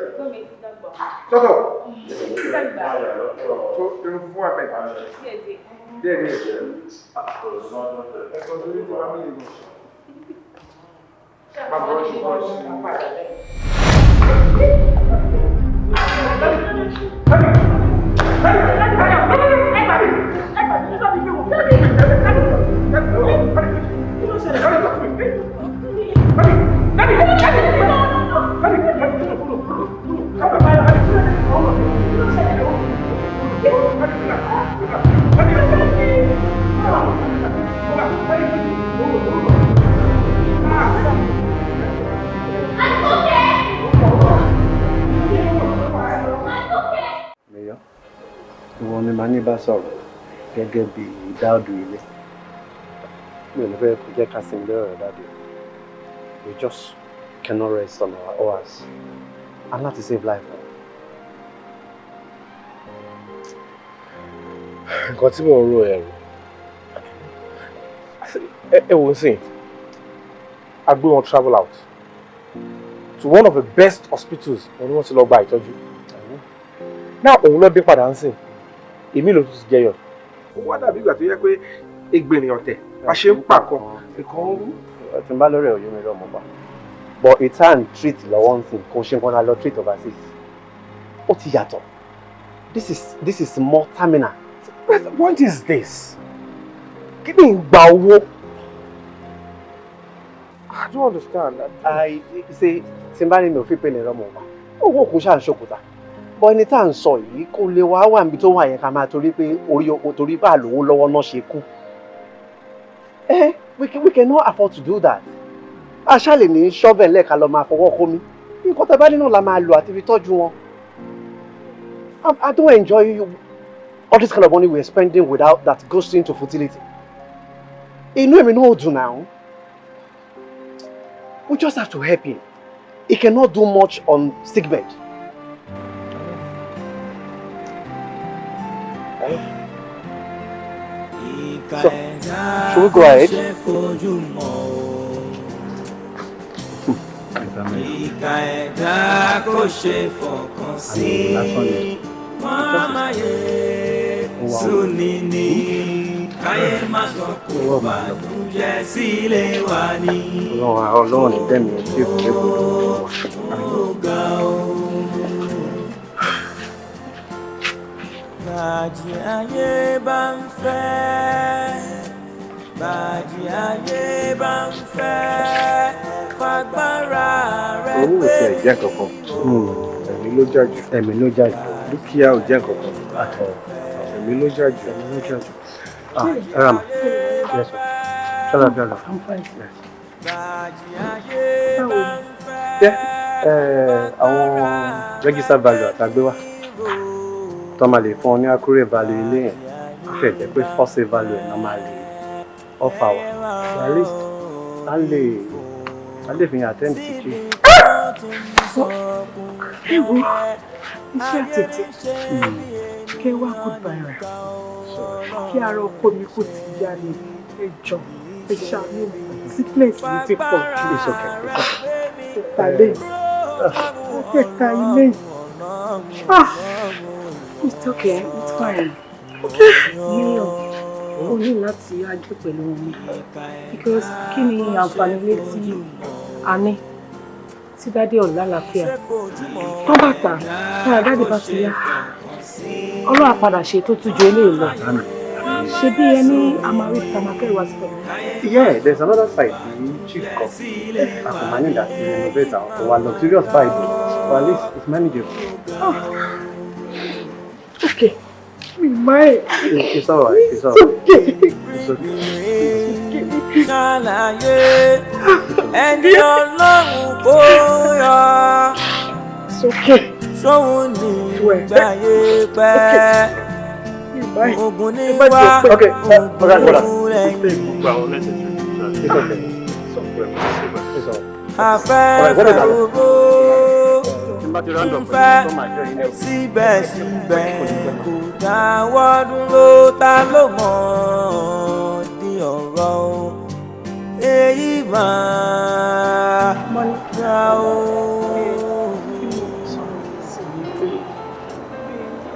Sọ́tọ̀. Tó irun fún àpẹ. Díẹ̀ díẹ̀. Ẹ̀kọ́ tó ní ti wá mílíọ̀nù. Má bọ́ọ̀ṣì bọ́ọ̀ṣì. Ìwọ ni màá ní bá sọ̀rọ̀ gẹ́gẹ́ bí dáàdù ilé. Mi ò ní fẹ́ kó jẹ́ ká sinmi lọ́rọ̀ rẹ̀ dáàdù. We just cannot rest on our oars. I'm not to save life. Nǹkan tí mo rò ẹ̀rù. Ẹ wò ó sìn. A gbé wọn travel out to one of the best hospitals wọ́n ní wọ́n ti lọ gba ìtọ́jú. Náà òun ló dé padà ń sìn. Èmi ló tún ti jẹyọ. Ó wá dàbí ìgbà tó yẹ pé ègbènìyàn tẹ̀ a ṣe ń pàkọ́ nǹkan ń rú. Tí n bá lórí òye mi rọ̀ mọ́ pa. But it's an treat lọ́wọ́ ń sìn kò ṣe nǹkan náà lọ treat overseas. Ó ti yàtọ̀. This is more terminal. What is this? Kí ni ìgbà owó? I don't understand. I say Timbani mi ò fi pele romo ba. Owó kun sha nsokuta. But ẹni tá ń sọ yìí kò lè wá wà níbi tó wà yẹn ká máa torí pé orí oko torí bá lówó lọ́wọ́ náà ṣe kú. We cannot afford to do that. A ṣá lè ní shovel lẹ́ka lọ máa fọwọ́ kó mi. Nǹkan tá bá ní náà la máa lò àti fi tọ́jú wọn. I don't enjoy all this kind of money we're spending without that goes into futility. Inú èmi náà ò dùn now. We just have to help him. He cannot do much on sickbed. So, should we go ahead? Ìkà ẹ̀dá kò ṣe fọkàn sí. Mama ye sunini káyé má sọ kó bàjẹ́ sílé wa ni. Ọlọ́run ní tẹ̀mí tí kò lè gbọdọ̀. Bàjẹ́ ayé bá ń fẹ́, bàjẹ́ ayé bá ń fẹ́, fagbára rẹ̀ owó ò tiẹ̀ jẹ́ kankan. Ẹ̀mí ló jà jù. Ẹ̀mí ló jà jù. Dúkìá ò jẹ́ kankan. Ẹ̀mí ló jà jù. Ẹ̀mí ló jà jù. Rama. Yes, sir. Shall I be alone? I'm fine. Yes. Àwọn register value àtàgbé wa. Tó máa lè fún ọ ní accurate value ilé yẹn. Ó fẹ́ jẹ́ pé force value ẹ̀ náà máa lè offer wa. At least a lè fi hàn attend to chief. Ewo, iṣẹ́ àtẹ̀tẹ̀. Kẹ́ wá goodbye rẹ̀. Kí ara ọkọ mi kò ti yá ni ẹjọ́ ìṣàánú sickness mi ti pọ̀ jù. It's okay. Ẹ̀ka ilé. It's okay, it's fine. Mayor, o ní láti ájú pẹ̀lú wọn because kí ni àǹfààní ilé tí a ní tí dádì ọ̀la àlàáfíà tó bá tà tára dádì bá ti yá ọlọ́wà padà ṣe tó tún ju eléyìí lọ ṣe bí ẹni àmàrí tamakẹ́ wá síbẹ̀. Yeah, there's another side the chief cop àkùnmáyé that is innovator for one luxurious bible but at least it's manageable. Okay. It's alright. It's okay. It's okay. Ṣàlàyé ẹni Ọlọ́run kò yọ. Sóhun ní ìgbàyé pẹ́. Ogun ní wá ogun lẹ́yìn. Afẹ́fẹ́ gbogbo ń fẹ́ síbẹ̀síbẹ̀ kò dáwọ́ dúró ta ló mọ̀ di ọ̀rọ̀ o èyí máa ra o.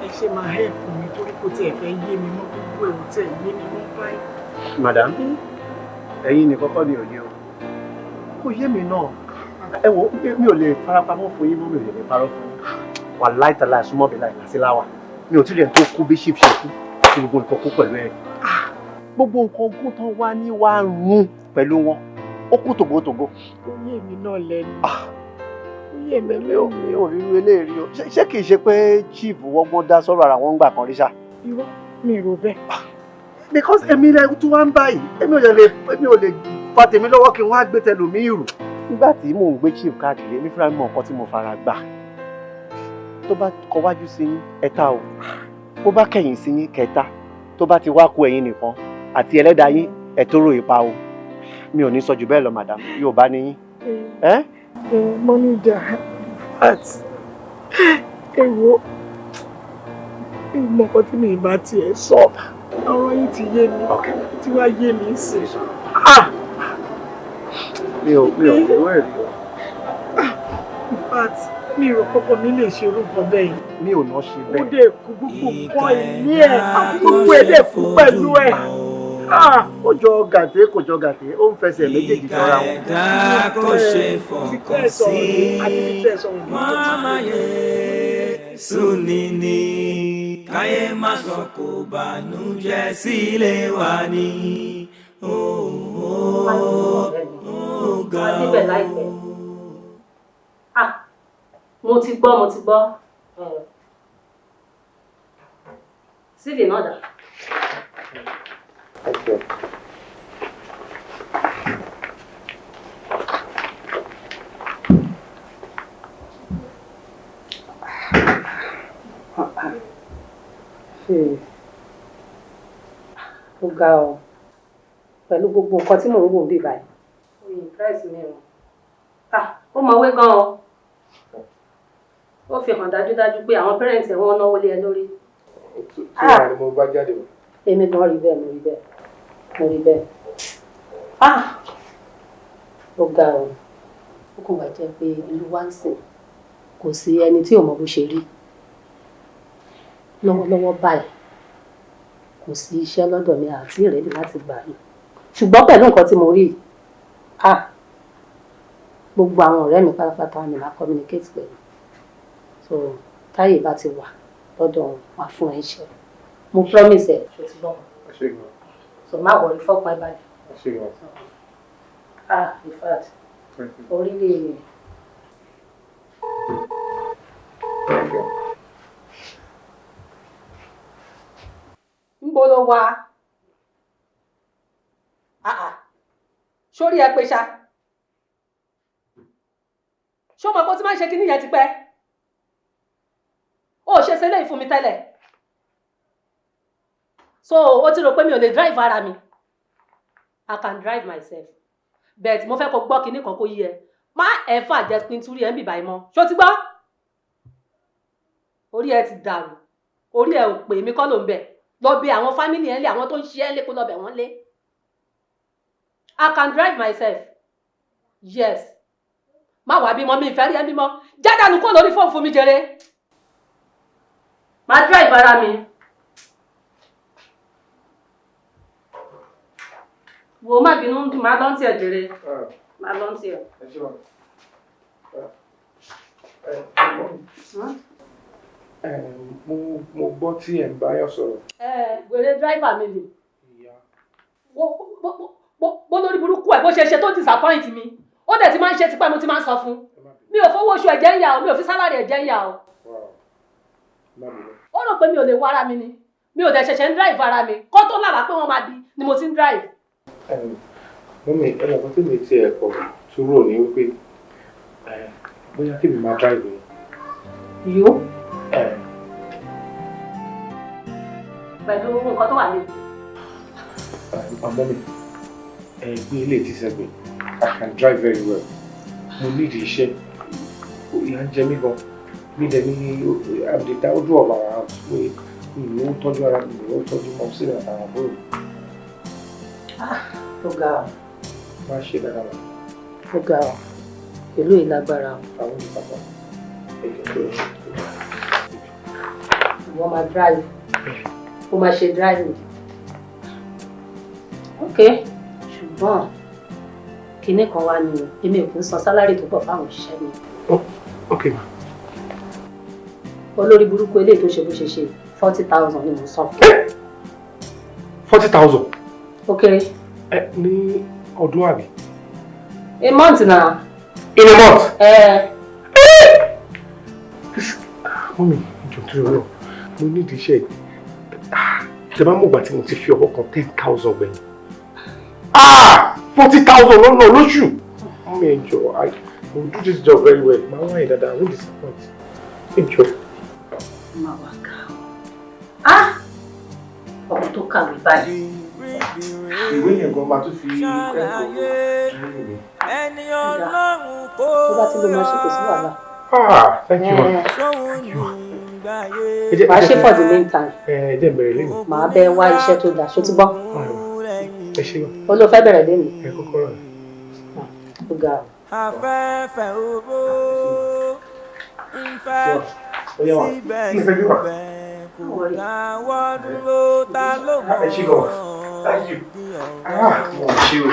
Ẹ ṣe máa help mi torí kò tiẹ̀ fẹ́ yé mi mọ́ gbogbo ẹ̀ ò tẹ̀ yé mi mọ́ báyìí. Madam, ẹ̀yin ni kọ́kọ́ ni òye o. Kò yé mi náà. Ẹ wo mi ò lè farapamọ́ fún yín mọ́ mi ò lè parọ́ fún yín. Wà láìtàlá ìsúnmọ́ mi láì lásì láwà. Mi ò tí lè tó kú bí ṣíp ṣe kú tí gbogbo nǹkan kú pẹ̀lú ẹ̀. Gbogbo nǹkan ogún tán wá ní wá rún pẹ̀lú wọn. Ó kú tògótògó. Ó yé mi náà lẹ́nu. Ó yé mi lẹ́nu. Mi ò rí irú eléyìí o. Ṣé kìí ṣe pé chief wọ́gbọ́n dá sọ́rọ̀ ara wọn gbà kan rí ṣá? Irọ́ mi rò bẹ́ẹ̀. Because èmi rẹ̀ tún wá ń báyìí. Èmi ò lè fa tèmi lọ́wọ́ kí n wá gbé tẹlòmíì rù. Nígbà tí mò ń gbé chief káàkiri èmi fúnra mi mọ nǹkan tí mo fara gbà tó bá kọ wájú sí yín ẹ̀ta o bó bá kẹ̀yìn sí yín kẹta tó bá ti wá kú ẹ̀yin nìkan àti ẹlẹ́dàá yín ẹ̀tọ́rọ̀ ipa o mi ò ní sọ jù bẹ́ẹ̀ lọ madam yóò bá ní yín. Money da at ewo ìmọ̀ kan tí mi bá tiẹ̀ sọ ọ̀rọ̀ yìí ti yé mi tí wàá yé mi sí. Mi ò ẹ̀rí o. But mi rò kọ́kọ́ mi lè ṣe orúkọ bẹ́ẹ̀. Mi ò náà ṣe bẹ́ẹ̀. Ó dẹ̀ kú gbogbo nǹkan ìní ẹ̀ àti gbogbo ẹ̀ dẹ̀ kú pẹ̀lú ẹ̀. Ó jọ gàté kò jọ gàté ó ń fẹsẹ̀ méjèèjì jọra wọn. Ẹ̀dá kò ṣe fọkàn sí. Mama Yésù ni. káyé má sọ kò bànújẹ́ sílé wa ní. Mo ti gbọ́. Sídì náà dà. Okay. Ó ga ọ pẹ̀lú gbogbo nǹkan tí mò ń wò bí báyìí. Ó yìn price mi o. Ó mọ̀wé gan o. Ó fi hàn dájúdájú pé àwọn parents ẹ̀ wọ́n náwó lé ẹ lórí. Tí wàá ni mo bá jáde wọ̀. Èmi gan rí bẹ́ẹ̀. Ó ga ọ. Ó kàn wá jẹ́ pé ìlú wa ń sìn kò sí ẹni tí ò mọ bó ṣe rí. Lọ́wọ́lọ́wọ́ báyìí kò sí iṣẹ́ lọ́dọ̀ mi àti ìrẹ́dì láti gbà mí ṣùgbọ́n pẹ̀lú nǹkan tí mo rí gbogbo àwọn ọ̀rẹ́ mi pátápátá ni màá communicate pẹ̀lú so táyé bá ti wà lọ́dọ̀ wà fún ẹ iṣẹ́ mo promise ẹ ṣe ti bọ́ so má wọrí fọ́pọ̀ ẹ báyìí in fact orílẹ̀ Nbo ló wà? Sórí ẹ pé ṣá. Ṣó mọ̀ pé ó ti máa ń ṣe kíní yẹn ti pẹ́? Ó ṣe ṣe léyìí fún mi tẹ́lẹ̀. So ó ti rò pé mi ò lè drive ara mi. I can drive myself. But mo fẹ́ kó gbọ́ kíní kan kó yí ẹ. Má ever jẹ́ pin túrí ẹ ń bì báyìí mọ́. Ṣó ti gbọ́? Orí ẹ ti dàrú. Orí ẹ ò pè mí kọ́ ló ń bẹ̀. Lọ bí àwọn family ẹ̀ lé àwọn tó ń ṣe ẹ́ lé kó lọ bẹ̀ wọ́n lé. I can drive myself. Yes. Má wá bímọ mi ìfẹ́ rí ẹ bímọ. Jádànù kó lórí fóònù fún mi jèrè. Má drive ara mi. Wo má bínú má lọ́n tiẹ̀ jèrè. Má lọ́n tiẹ̀. Mo gbọ́ tí ẹ̀ ń báyọ̀ sọ̀rọ̀. Wèrè driver mi ni. Bó lórí burúkú ẹ̀ bó ṣe ṣe tó disappoint mi. Ó dẹ̀ ti máa ń ṣe tipẹ́ mo ti máa ń sọ fún. Mi ò fowó oṣù ẹ̀jẹ̀ ń yà o, mi ò fi sálárì ẹ̀jẹ̀ ń yà o. Ó rò pé mi ò lè wá ara mi ni. Mi ò dẹ̀ ṣẹ̀ṣẹ̀ ń drive ara mi. Kó tó lára pé wọ́n máa bí ni mo ti ń drive. Mọ́mí ẹlẹ́kọ̀ọ́ tí mi ti ẹ̀kọ́ tó rò ní wípé bóyá kí mi máa drive ni. Yó. Pẹ̀lú nǹkan tó wà ní. Mọ́mí gbé ilé ti sẹ́gbẹ̀ẹ́. I can drive very well. Mo need iṣẹ́. Ìyà ń jẹ mí gan. Mi dẹ̀ ní àbùdá ojú ọ̀bà ara pé mi ò tọ́jú ara mi, mi ò tọ́jú mọ́ sí àwọn àbúrò mi. Ó ga ọ. Má ṣe dáadáa wá. Ó ga ọ. Ìlú ìlágbára o. Àwọn ìpapọ̀. Wọ́n máa drive. Ó máa ṣe driving. Ok. Ṣùgbọ́n kinní kan wá ní èmi ò kì í san sálárì tó pọ̀ fáwọn òṣìṣẹ́ mi. Ok ma. Olórí burúkú eléyìí tó ṣe bó ṣe ṣe 40,000 ni mo san fún. 40,000. Ó kéré. Ní ọdún àbí? A month na. In a month? Mọ́mí, ìjọ tó yọ náà, mo ní ìdí iṣẹ́ ìjọba bá mọ̀ gbà tí mo ti fi ọwọ́ kan 10,000 gbẹ̀yìn. 40,000 lọ́nà lóṣù. Mọ́mí ẹjọ́, I will do this job very well. Màá wáyé dáadáa, I won't disappoint. Ẹjọ́. Máa wá ká ọmọ tó kàwé báyìí. Ìwé yẹn gan máa tún fi ẹ̀kọ́ mi. Tó bá ti lọ máa ṣe kò sí wàhálà. Thank you, ma. Màá ṣe for the meantime. Jẹ́ bẹ̀rẹ̀ lẹ́nu. Màá bẹ wá iṣẹ́ tó dáa, ṣó ti gbọ́? Ẹ ṣe wá. Ó ló fẹ́ bẹ̀rẹ̀ lẹ́nu. Ẹ kọ́kọ́ rẹ̀. Ó ga ọ. Afẹ́fẹ́ owó ń fẹ́ síbẹ̀síbẹ̀ kò dáwọ́ dúró ta ló mọ̀ ọ́. Ẹ ṣe gan. Thank you. Mo ṣe o.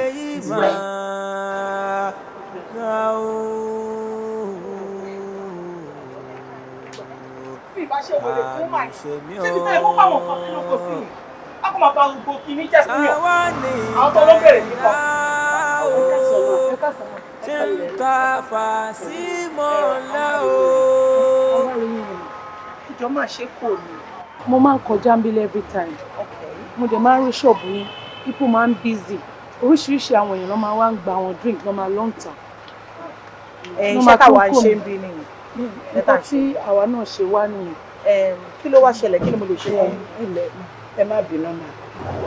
Èyí máa ga o. máa ṣe wọlé fún màá ṣe bí sẹ́yìn kó fáwọn kan sínú kò sí yìí a kò máa bá gbogbo kìíní jẹ́ fún yàn àwọn tó ló bẹ̀rẹ̀ nípa. tí ń ka fàṣímọ́lá o. ìjọ máa ṣe kò ní. mo máa ń kọjá ń bílẹ̀ every time mo dẹ̀ máa ń rí ṣọ́ọ̀bù yín people máa ń busy oríṣiríṣi àwọn èèyàn ló máa wá ń gba àwọn drink ló máa lọ́n tà. iṣẹ́ táwa ń ṣe ń bí nìyí. nǹkan tí àwa náà ṣe wá nìyí. kí ló wá ṣẹlẹ̀ kí ni mo lè ṣe fún ilẹ̀ ẹ má bínú mà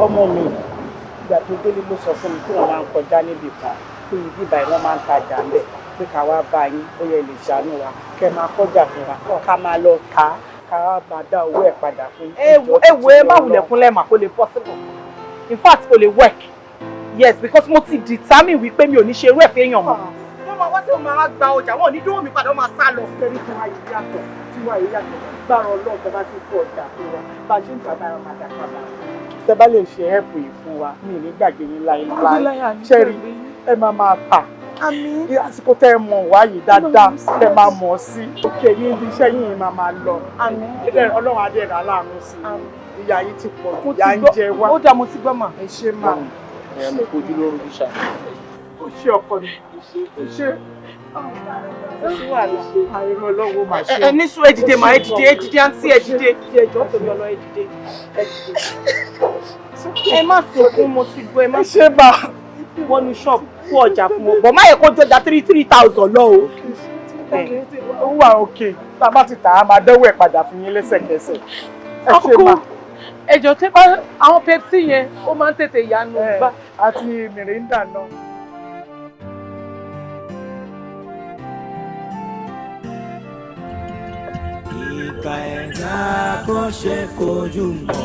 ọmọ mi ìgbà tó délé ló sọ fún mi kí wọ́n máa ń kọjá níbi kan pé ibi ìbàyìí wọ́n máa ń tajà ń bẹ̀ pé ká wá bá yín ó yẹ lè ṣàánú wa kẹ́ máa kọjá fún wa ká máa lọ ká wá máa dá owó ẹ̀ padà fún yín. ẹ má wulẹ̀ kúnlẹ̀ mà kó lè possible in fact kò lè work yes because mo ti determine wípé mi ò ní ṣe irú ẹ̀ fẹ́ yàn mọ́. wọ́n máa wá sí wọn máa gba ọjà wọn ò ní dúró mi padà wọ́n máa sá lọ. kẹ́rí tí wàá yìí yàtọ̀ gbára ọlọ́run tẹ́ bá ti kó ọjà fún wa bá a ṣe ń tàbá ẹran máa dàgbà bá tẹ́ bá lè ṣe ẹ̀pù yìí fún wa mi ní gbàgbé yín láéláé ṣẹ́rí ẹ máa tà ní àsìkò tẹ́ ẹ mọ̀ wá yìí dáadáa tẹ́ máa mọ̀ sí òkè ní ibi iṣẹ́ yìí máa lọ ọlọ́run adé rà láàánú sí ìyá yìí ti pọ̀ ìyá ń jẹ wá. ó dà mo ti gbọ́ mà. ẹ ṣe máa mo kojú lóru bí ṣá. ó ṣe ọkọ mi ó ṣe àìrò ọlọ́wọ́ máa ṣe. ẹ ní sùn èdìdè mà èdìdè àǹtí èdìdè ẹjọ́ torí ọlọ́ èdìdè. ẹ má sọkún mo ti gbọ́ ẹ má ṣe bá wọ́n ní ṣọ́ọ̀bù fún ọjà fún wọn bọ̀ má yẹ kó jọjà 3,000 lọ o. ó wà òkè tá a bá ti tà á máa dẹ́wọ́ ẹ̀ padà fún yín lẹ́sẹ̀kẹsẹ̀. ẹ ṣe bá ẹjọ́ tẹ́ bá àwọn pepsi yẹn ó máa ń tètè yanu gbá. àti mìrìndà náà. ìkà ẹ̀dá kò ṣe fojú mọ́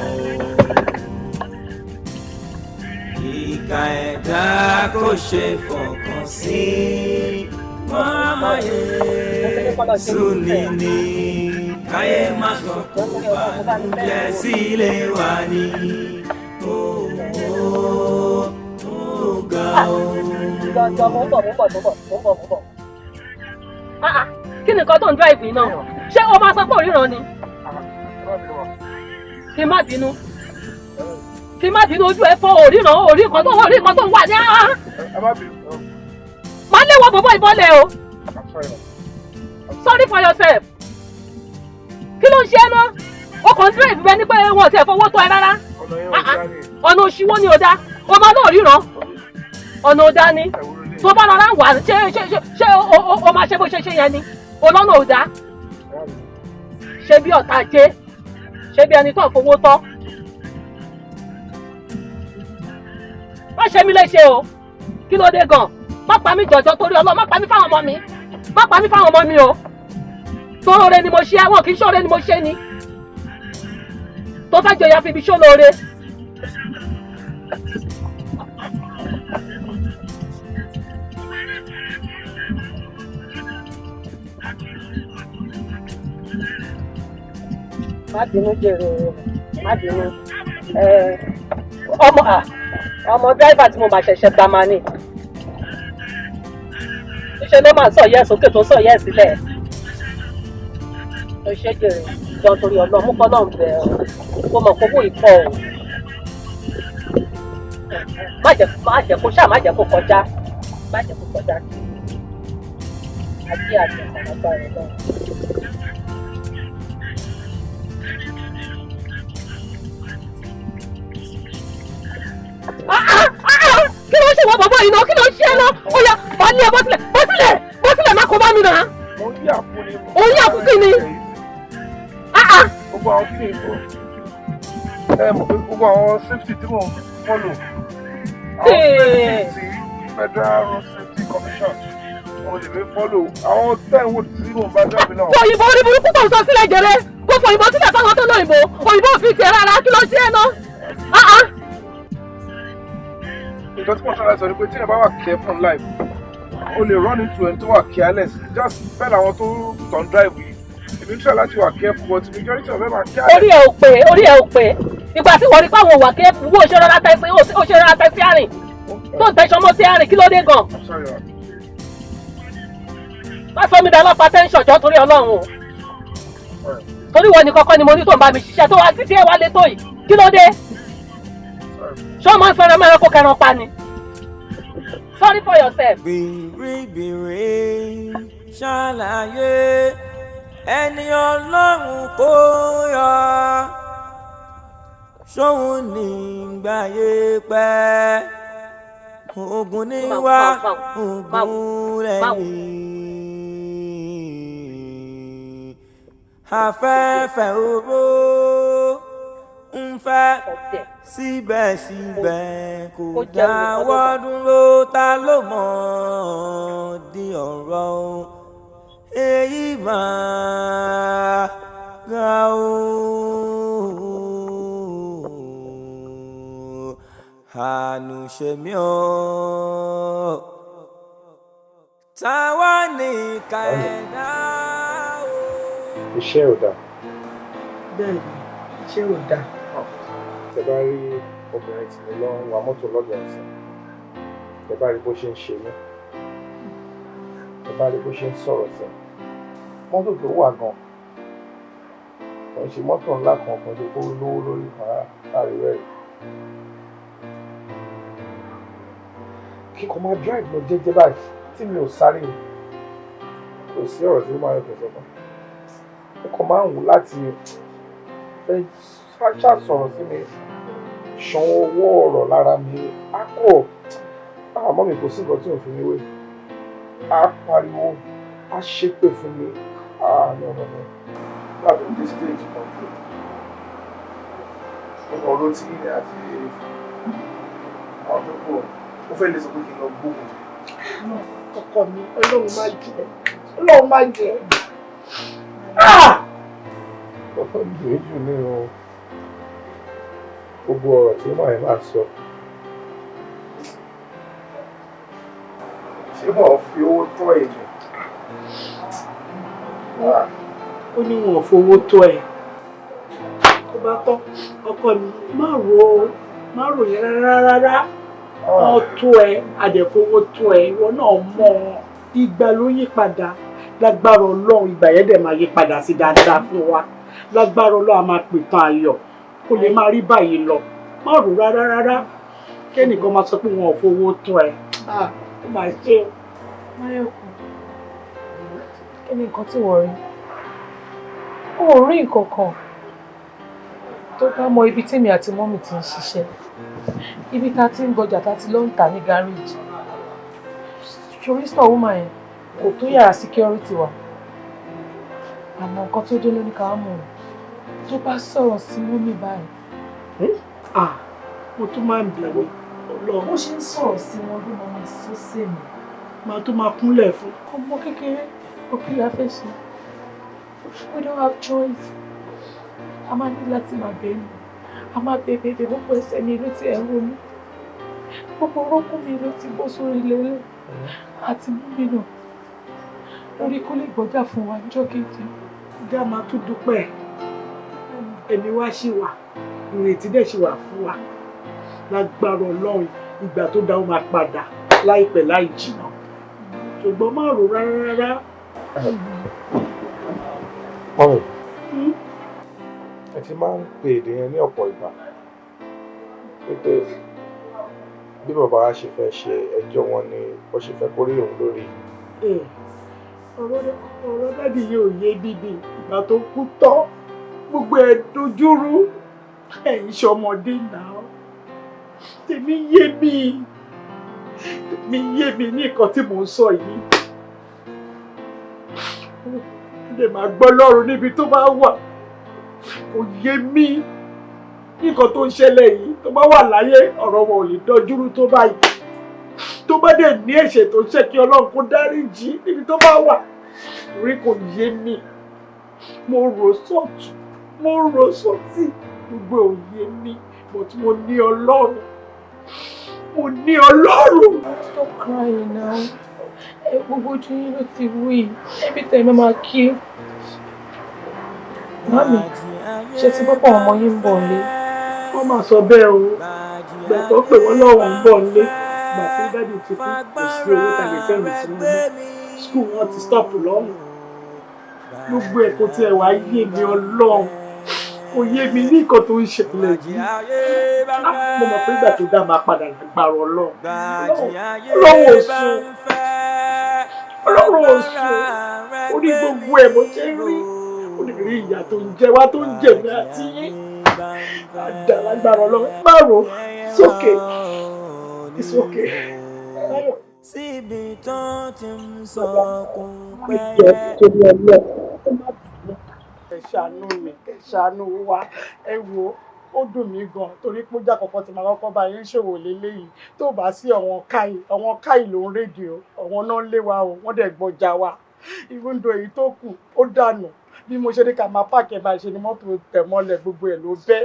ìkà ẹ̀dá kò ṣe fọkàn sí mọ́máyé sùnì ní káyé má sọ kó bàjẹ́ sílé wa ní ga o. Kí ni nǹkan tó ń drive yìí náà? Ṣé o máa sọ pé òríran ni? Kí má bínú. Kí má bínú ojú ẹ fọ́ òríran orí kan tó ń wà ní àá. Má léwọ́ bọ̀bọ̀ ìbọ́lẹ̀ o. Sorry for yourself. Kí ló ń ṣe ẹ́ náà? O kàn ń drive bẹ́ẹ̀ ni pé wọn ò tiẹ̀ fowó tó ẹ rárá. Ọ̀nà òṣìwò ni ò dá. O máa náà ríran. Ọ̀nà ò dá ni. Tó bá rọra wà ṣé o máa ṣe bó ṣe ṣe yẹn ni? Olọ́nà ò dá. Ṣé bí ọ̀tá jẹ́? Ṣé bí ẹni tó ń fowó tọ́? Má ṣe mí léṣe o. Kí ló dé gan? Má pa mí jọ̀jọ̀ torí Ọlọ́run, má pa mí fáwọn ọmọ mi. Má pa mí fáwọn ọmọ mi o. Tóore ni mo ṣe, àwọn kì í ṣóore ni mo ṣe ni. Tó bá jọyà fi ibi ṣó lóore. Má bínú jèrè má bínú. Ọmọ dráìvà tí mo bá ṣẹ̀ṣẹ̀ gbà máa ní. Níṣẹ́ ló máa ń sọ yẹ́ sókè tó sọ yẹ́ sílẹ̀. Ó ṣe jèrè jọ torí Ọlọ́run mú kọ́ náà bẹ̀ ọ́. Kó mọ̀ kókó ìfọ̀ o. Má jẹ́ kó ṣáà má jẹ́ kó kọjá. Má jẹ́ kó kọjá. Àti ọ̀nà bá rẹ̀ náà. Kí ló ń ṣe wọ bàbá yìí náà? Kí ló ń ṣe ẹ náà? Ó yá, wà á ní ẹ bọ́sílẹ̀ má kó bá mi náà. Òun yà fún kí ni? Gbogbo àwọn kí ni ìbò gbogbo àwọn safety tí mò ń fọ́lò àwọn safety Federal Road Safety Commission mo lè fi fọ́lò àwọn tẹ́wọ̀n tí mò ń bá jáde náà. Òyìnbó orí burúkú tó ń sọ sílẹ̀ jẹrẹ kó fọ òyìnbó sílẹ̀ fáwọn tó lóyìnbó òyìnbó ò fi tiẹ̀ rárá kí ló ṣe é náà? Nǹkan tí mo ṣe láti sọ ni pé tí ẹ bá wà careful in life o lè run into ẹni tó wà careless just bẹ́ẹ̀ làwọn tó tàn drive yìí èmi ń try láti wà careful but majority of them are careless. Orí ẹ̀ ò pé ìgbà tí wọ́n rí pé àwọn wà careful wo ṣe rọra tẹ́sí àrìn tó ń tẹ̀sán mọ́ sí àrìn kí ló dé gan? Má sọ mi dá lọ́pàá tẹ́ńṣọ̀n jọ́ torí Ọlọ́run o. torí wọn ni kọ́kọ́ ni mo ní tó ń bá mi ṣiṣẹ́ tó wá títí ẹ wá lé tó yìí kí ló dé ṣé o máa ń fẹ́ràn mẹ́rin kó kẹran pa ni sorry for yourself. bìrìbìrì ṣàlàyé ẹni ọlọ́run kò yọ ṣóun ní gbàyè pẹ́ ogun ní wá ogun lẹ́yìn afẹ́fẹ́ oró ń fẹ́ síbẹ̀síbẹ̀ kò dáwọ́ dúró ta ló mọ̀ di ọ̀rọ̀ èyí máa ga o. àánú ṣe mí o táwa ní ìka ẹ̀dá o. iṣẹ́ ò dáa. bẹ́ẹ̀ni iṣẹ́ ò dáa. tẹ bá rí obìnrin tí mo lọ ń wa mọ́tò lọ́dọ̀ ọ̀sán tẹ bá rí bó ṣe ń ṣe mí tẹ bá rí bó ṣe ń sọ̀rọ̀ sí mọ́tò tó wà gan kò ń ṣe mọ́tò ńlá kan kò ń ṣe kó lówó lórí láàrin rẹ̀ kíkọ́ máa drive lọ jẹ́jẹ́ báyìí tí mi ò sáré kò sí ọ̀rọ̀ tí ó máa yọ kẹsàn kan ó kàn máa ń wù láti fẹ́ ṣàṣọ̀rọ̀ sí mi ṣan owó ọ̀rọ̀ lára mi á kọ̀ àmọ́ mi kò sí nǹkan tí ò fi mi wé á pariwo á ṣépè fún mi no láti dé stage kan tó ọ̀rọ̀ tí ilẹ̀ àti àwọn tó kù ó fẹ́ lè sọ pé kí n lọ gbógun. ọkọ mi ọlọ́run má jẹ́ ọlọ́run má jẹ́. ọkọ mi kì í jù nínú gbogbo ọ̀rọ̀ tí màá yẹn máa sọ. ṣé wọ́n fi owó tọ́ èmi? ó ní wọn ò fowó tọ́ ẹ. tó bá tọ́ ọkọ mi má rò yẹn rárá. wọ́n tó ẹ àdẹ̀fowó tó ẹ ìwọ náà mọ̀ ìgbà ló yí padà lágbára ọlọ́run ìgbà yẹn dẹ̀ máa yí padà sí dáadáa fún wa lágbára ọlọ́run a máa pìtàn ayọ̀ kó lè máa rí báyìí lọ má rò rárá kẹ́nìkan máa sọ pé wọn ò fowó tó ẹ ó máa ṣe. Máyọ̀kún kí ni nǹkan tí wọ́n rí ó rí nǹkan kan tó bá mọ ibi tèmi àti mọ́mì ti ń ṣiṣẹ́ ibi tá ti ń gbọjà tá ti lọ ń tà ní gáréèjì ṣorísítọ̀ woman yẹn kò tó yàrá security wa àmọ́ nǹkan tó dé lóní ká mọ̀ ọ́ tó bá sọ̀rọ̀ sí mọ́mì báyìí. mo tún máa ń bẹ̀rẹ̀ ọlọ́run. bó ṣe ń sọ̀rọ̀ sí wọn ló máa sọ sí mi. máa tó máa kúnlẹ̀ fún. ọmọ kékeré òkè la fẹ́ ṣe we don't have choice a máa ní láti máa bẹ̀rù a máa bẹ̀bẹ̀ gbogbo ẹsẹ̀ mi ló ti ẹ̀ ń ronú gbogbo orókùn mi ló ti bọ́ sórí lélẹ̀ àti mọ́mì náà lórí kó lè gbọ́jà fún wa níjọ́ kejì. ìjà máa tún dúpẹ́ ẹ̀mí wá ṣì wà ìrètí dẹ̀ ṣì wà fún wa lágbára ọlọ́run ìgbà tó dáa ó máa padà láìpẹ́ láì jìnnà ṣùgbọ́n má rò rárá. mọ́mì ẹ ti máa ń pe èdè yẹn ní ọ̀pọ̀ ìgbà pé bí bàbá wa ṣe fẹ́ ṣe ẹjọ́ wọn ni wọ́n ṣe fẹ́ kórè òun lórí. ọ̀rọ̀ dáàdì yìí ò yé dídì ìgbà tó kú tán gbogbo ẹ̀ dojúrú ẹ̀yin ṣọmọdé náà tèmi yé mi ní nǹkan tí mò ń sọ yìí lè máa gbọ́ lọ́rùn níbi tó bá wà kò yé mi nǹkan tó ń ṣẹlẹ̀ yìí tó bá wà láyé ọ̀rọ̀ wọn ò lè dojúrú tó báyìí tó bá dẹ̀ ní ẹ̀ṣẹ̀ tó ṣẹ̀ kí ọlọ́run kó dáríjì níbi tó bá wà torí kò yé mi mo rò sọ́tún mo rò sọ́tì gbogbo ò yé mi but mo ní ọlọ́run mo ní ọlọ́run. Stop crying now gbogbo ojú yín ló ti wú yìí every time máa kí. Mami ṣe ti bọ́pọ̀ ọmọ yín ń bọ̀ nílé. wọ́n máa sọ bẹ́ẹ̀ o gbà tó pè wọ́n lọ́wọ́ ń bọ̀ nílé gbà tó dájú ti kú kò sí owó tàbí sẹ́yìn sí nínú skul wọn ti stop lọ́hùn. gbogbo ẹ̀ kò tiẹ̀ wá yé mi Ọlọ́run kò yé mi ní nǹkan tó ń ṣẹlẹ̀ yìí mo mọ̀ pé ìgbà tó dá máa padà lágbára Ọlọ́run Ọlọ́run ò sùn Ọlọ́run ò sùn ó ní gbogbo ẹ̀ bó ṣe ń rí ó lè rí ìyà tó ń jẹ wá tó ń jẹ mí àti yín àdàlágbára Ọlọ́run má rò sókè ìsókè. síbi tó ti ń sọkún pẹ́. ẹ ṣàánú mi ẹ ṣàánú wa ẹ wo ó dùn mí gan torí pé ojú àkọ́kọ́ tí màá kọ́kọ́ bá yín ṣòwò lélẹ́yìí tó bá sí àwọn káì ló ń rédíò àwọn náà lé wa o wọ́n dẹ̀ gbọ́jà wa ìwúndò èyí tó kù ó dànù bí mo ṣe ní ká máa pààkì ẹ̀ báyìí ṣe ni mọ́tò tẹ̀ mọ́lẹ̀ gbogbo ẹ̀ ló bẹ́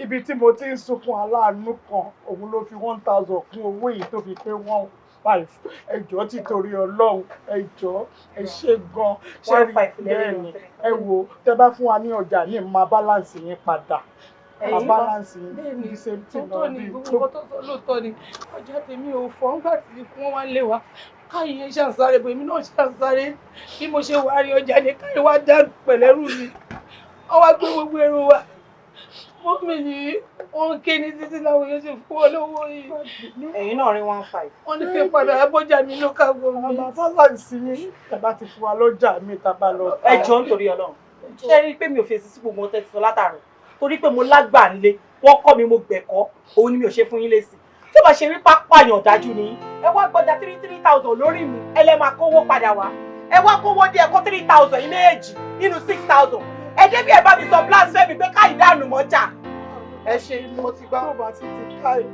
ibi tí mo ti ń sunkún aláàánú kan òun ló fi 1000 kún owó yìí tó fi pé 15 ẹjọ́ ti torí Ọlọ́run ẹjọ́ ẹ ṣe gan ṣe rí bẹ́ẹ̀ ni ẹ wo tẹ bá fún wa ní ọjà ní máa balance yín padà máa balance yín ní same thing náà bí gbogbo tó sọ lóòótọ́ ni ọjà tèmi ò fọ́ nígbà tí wọ́n wá lé wa káyì yẹn ṣàǹsáré bò èmi náà ṣàǹsáré bí mo ṣe wá rí ọjà ní káyì wá dá pẹ̀lẹ́rù mi wọ́n wá gbé gbogbo ẹrù wa mọ́mí ni wọ́n ké ní títí láwọn yóò ṣe fún ọ lówó yìí. ẹ̀yin náà rí 15. wọ́n ní kí n padà abọ́jà mi ló ká gbọ́ mi. àmọ́ balance yín tàbá ti fún wa lọ́jà mi tàbá lọ. ẹ jọ̀ọ́ nítorí Ọlọ́run ṣé rí i pé mi ò fèsì sí gbogbo ohun tẹ́ ti sọ látàrọ torí pé mo lágbà nílé wọ́n kọ́ mi mo gbẹ̀kọ́ òun ni mi ò ṣe fún yín lésì tí ó bá ṣe rí pápáyàn dájú ni ẹ wá gbọ́jà 3000 lórí mi ẹ lẹ́ máa kówó padà wá ẹ wá kówó dé ẹ kó 3000 yín méjì nínú 6000 ẹ débi ẹ bá mi sọ blasphemy pé káyì dànù mọ́jà ẹ ṣe ni mo ti gbọ́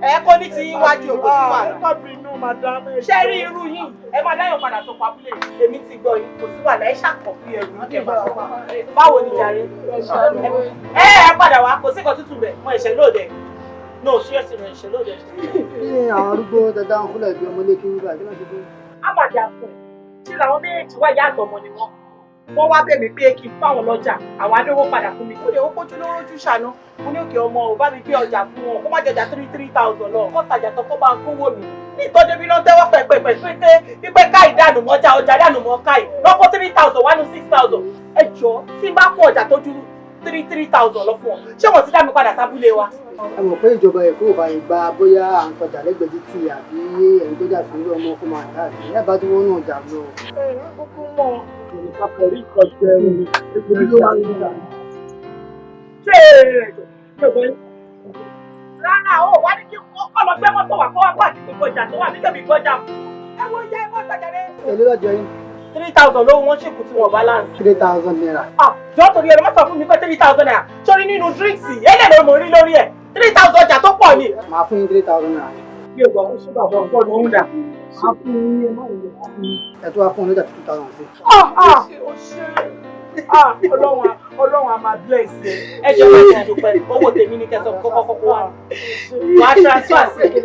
ẹ kó ní ti wájú òkú sí wàhálà ẹ má bínú madam ṣé rí irú yìí ẹ máa dáyọ̀ padà sọ pàbúlẹ̀ èmi ti gbọ́ yìí kò sí wàhálà ẹ ṣàkọ̀bí ẹrù ní kẹfà báwo ni jàre ẹ padà wá kò sí kan tútù bẹ̀ mọ ìṣẹ́ lóde no seriously no ìṣẹ́ lóde. ní àwọn arúgbó dandan fúnlẹ̀ bí ọmọlé kí wúgbà kí ló ti dé. àmàjà fún ṣé làwọn méjèèjì wá ìyá àtọmọ ni wọ́n wá bẹ̀ mí pé kí n fáwọn lọ́jà àwọn adówó padà fún mi kó lè ó kójú lójú ṣàánú mo ní òkè ọmọ ò bá mi gbé ọjà fún wọn kó má jọjà 3000 lọ kó tajà tó kó bá ń kówó mi ní ìtọ́jú bí ló ń tẹ́wọ́ pẹ̀pẹ̀pẹ̀ pípẹ́ káì dànù mọ́jà ọjà dànù mọ́ káì lọ́kọ́ 3000 wá ní 6000 ẹ jọ tí n bá kó ọjà tó ju 3000 lọ fún ọ ṣé wọ́n ti dá mi padà sábúlé wa. ẹ mọ̀ pé ìjọba Èkó ò bá yìí gba bóyá à ń tọjà lẹ́gbẹ̀ẹ́ títì àbí ẹ̀yìn tó jà fún ọmọ kó máa dà sí ẹ bá tí wọ́n náà jà lọ. ẹ kúkú mọ ìkàkọ̀rí ìkọ̀jẹ́ ẹni ìpínlẹ̀ ló wà nígbà. ṣé rárá o wá ní kí kọ́ lọ gbé mọ́tò wá kó wá pàdé gbogbo ìjà tó wà ní kẹ́mi gbọ́jà ẹ wo ìyá ẹ mọ́ sàjàre. èlé lọ́jọ́ yín. 3000 lówó wọn ṣèkù tí wọn balance. 3000 naira. jọ torí ẹni má sọ fún mi pé 3000 naira sórí nínú drinks ẹlẹ́ ló mọ̀ rí lórí ẹ̀ 3000 ọjà tó pọ̀ ni. màá fún yín 3000 naira. bí o gbọ́ ó ṣe bàbá ọgbọ́n ló ń dà. a fún yín ẹ má wọlé ẹ tó wá fún un lọ́jà 2000 sí. Ọlọ́run a máa bless ẹ. ẹ jẹ́ máa ṣe àdúpẹ́ owó tèmi ní kẹsàn kọ́kọ́ kọ́kọ́ wá. wàá transfer sí i.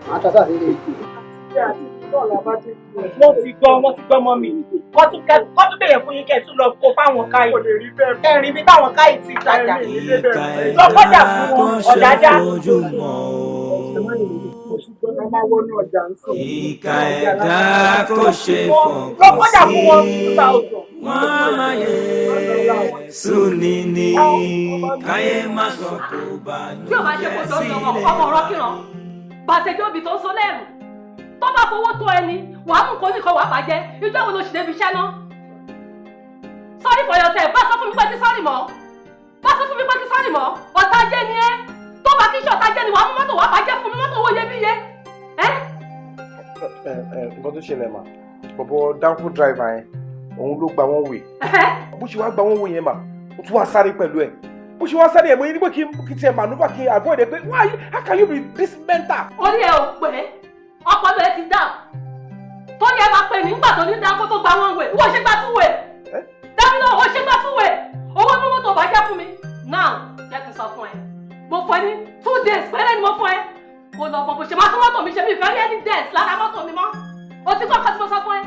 màá transfer sí ilé ìgbé. wọ́n ti gbọ́ mọ́ mi wọ́n tún bẹ̀rẹ̀ fún yín kẹ́ tún lọ kó fáwọn káyì kẹrin bí táwọn káyì ti tajà lọ́kọ́jà fún wọn ọ̀dájà. ìkà ẹ̀dá kò ṣe fọkàn sí wọ́n máa yẹ súnni ní káyé má sọ kó bá ní jẹ́ sílẹ̀. ọmọ ọ̀rọ̀ kìràn gbàṣẹjọ́ òbí tó ń sọ lẹ́rù tó bá fowó tó ẹni wàá mú kó nìkan wàá bàjẹ́ ìjọ wo ló ṣì débi iṣẹ́ náà. sorry for yourself bá sọ fún mi pé kí sọ́ọ̀rì mọ́ ọ̀tá jẹ́ ni ẹ́ tó bá kí iṣẹ́ ọ̀tá jẹ́ ni wàá mú mọ́tò wàá bàjẹ́ fún mi mọ́tò owó iyebíye. nǹkan tó ṣẹlẹ̀ mà bọ̀bọ̀ dáńfó dráìvà yẹn òun ló gba wọn wè bó ṣe wá gba wọn wè yẹn mà ó tún wá sáré pẹ̀lú ẹ̀ bó ṣe wá sáré ẹ̀ mo ní pé kí tiẹ̀ mànúfà kí avoid ẹ pé why how can you be this mental. orí ẹ ò pé ọpọlọ ẹ ti dà tó yẹ máa pè nígbà tó ní dáńkó tó gba wọn wè wọ́n ṣe gbà tún wè dábìlì wọ́n ṣe gbà tún wè owó mímú tó bá jẹ́ fún mi now jẹ́ kí n sọ fún ẹ mo fún ẹ ní 2 days pẹ́lẹ́ ni mo fún ẹ kò lọ bọ̀ bó ṣe máa tún mọ́tò mi ṣe mi ìfẹ́ rí ẹni dẹ́ẹ̀sì lára mọ́tò mi mọ́ o ti gbọ́ ọkọ tí mo sọ fún ẹ.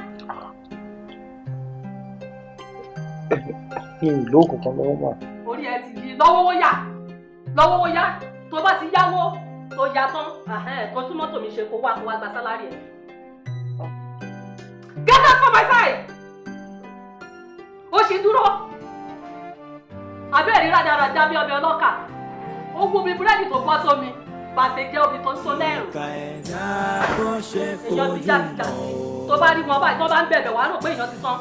mi ò lówó kankan lọ́wọ́ mà. orí ẹ ti di lọ́wọ́wọ́ yá tó bá ti yáwó tó yá tán tó tún mọ́tò mi ṣe kó wá gba sálárì ẹ̀. Get out from my side! ó ṣe dúró. Abẹ́rẹ́ rádaràda bí ọbẹ̀ ọlọ́kà. Ó gún mi búrẹ́dì tó bọ́ sómi. Bàṣẹ jẹ́ obì tó ń so lẹ́rù. Èèyàn ti jáde. Tó bá rí wọn báyìí, tó bá ń bẹ̀bẹ̀ wá rò pé èèyàn ti tán.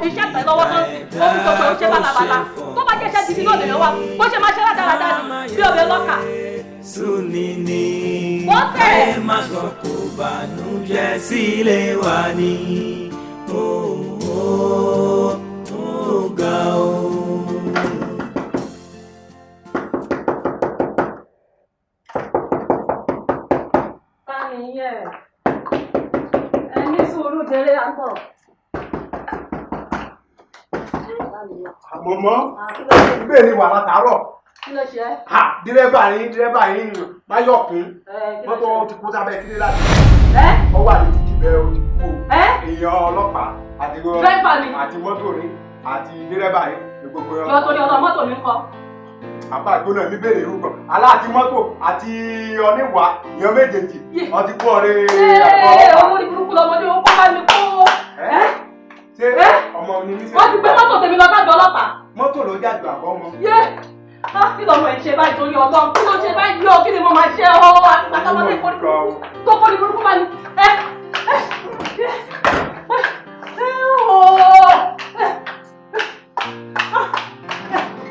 Iṣẹ́ tẹ̀ lọ́wọ́ tán sí. Ó fi gbogbo ẹ̀ ó ṣe bálabàla. Tó bá jẹ́ṣẹ́ gidi náà lè lọ́wọ́. Bó ṣe máa ṣe rádaràda ni bí ọbẹ̀ ọlọ́kà. Sunini káyé má sọ kò bànújẹ́ sílé wa ni ó ga o. Báni yẹ ẹni sùúrù délé à ń bọ̀. Àmọ̀mọ́ bẹ́ẹ̀ ni wà látàárọ̀. Kí ló ṣe? Dírẹ́bà yín Máyọ̀kún mọ́tò ti kú sábẹ́ kílé láti. Ó wà ní títí bẹ́ẹ̀ ó ti kú. Èèyàn ọlọ́pàá àti mọ́tò rí àti dírẹ́bà yín ní gbogbo ẹ̀. Yọ torí ọ̀rọ̀ mọ́tò mi kọ́. Àbá ìgbóná mi béèrè irú gan. Aláàtí mọ́tò àti oníwà èèyàn méjèèjì wọ́n ti kú ọ̀rẹ́ àpọ̀. Olórí burúkú lọmọdé ó kọ́ bá mi kó. Ṣé ọmọ mi ní sẹ́yìn? Wọ́n ti gbé mọ́tò tèmi lọ sáàgbé ọlọ́pàá. Mọ́tò ló jàgbé àbọ̀ ọmọ. Kí lọ́mọ ẹ̀ ṣe báyìí torí Ọlọ́run? Kí ló ṣe báyìí yọ? Kí ni mo máa ṣe ọ́? Àtàkọ́mọdé tó kọ́ ní burúkú bá ní.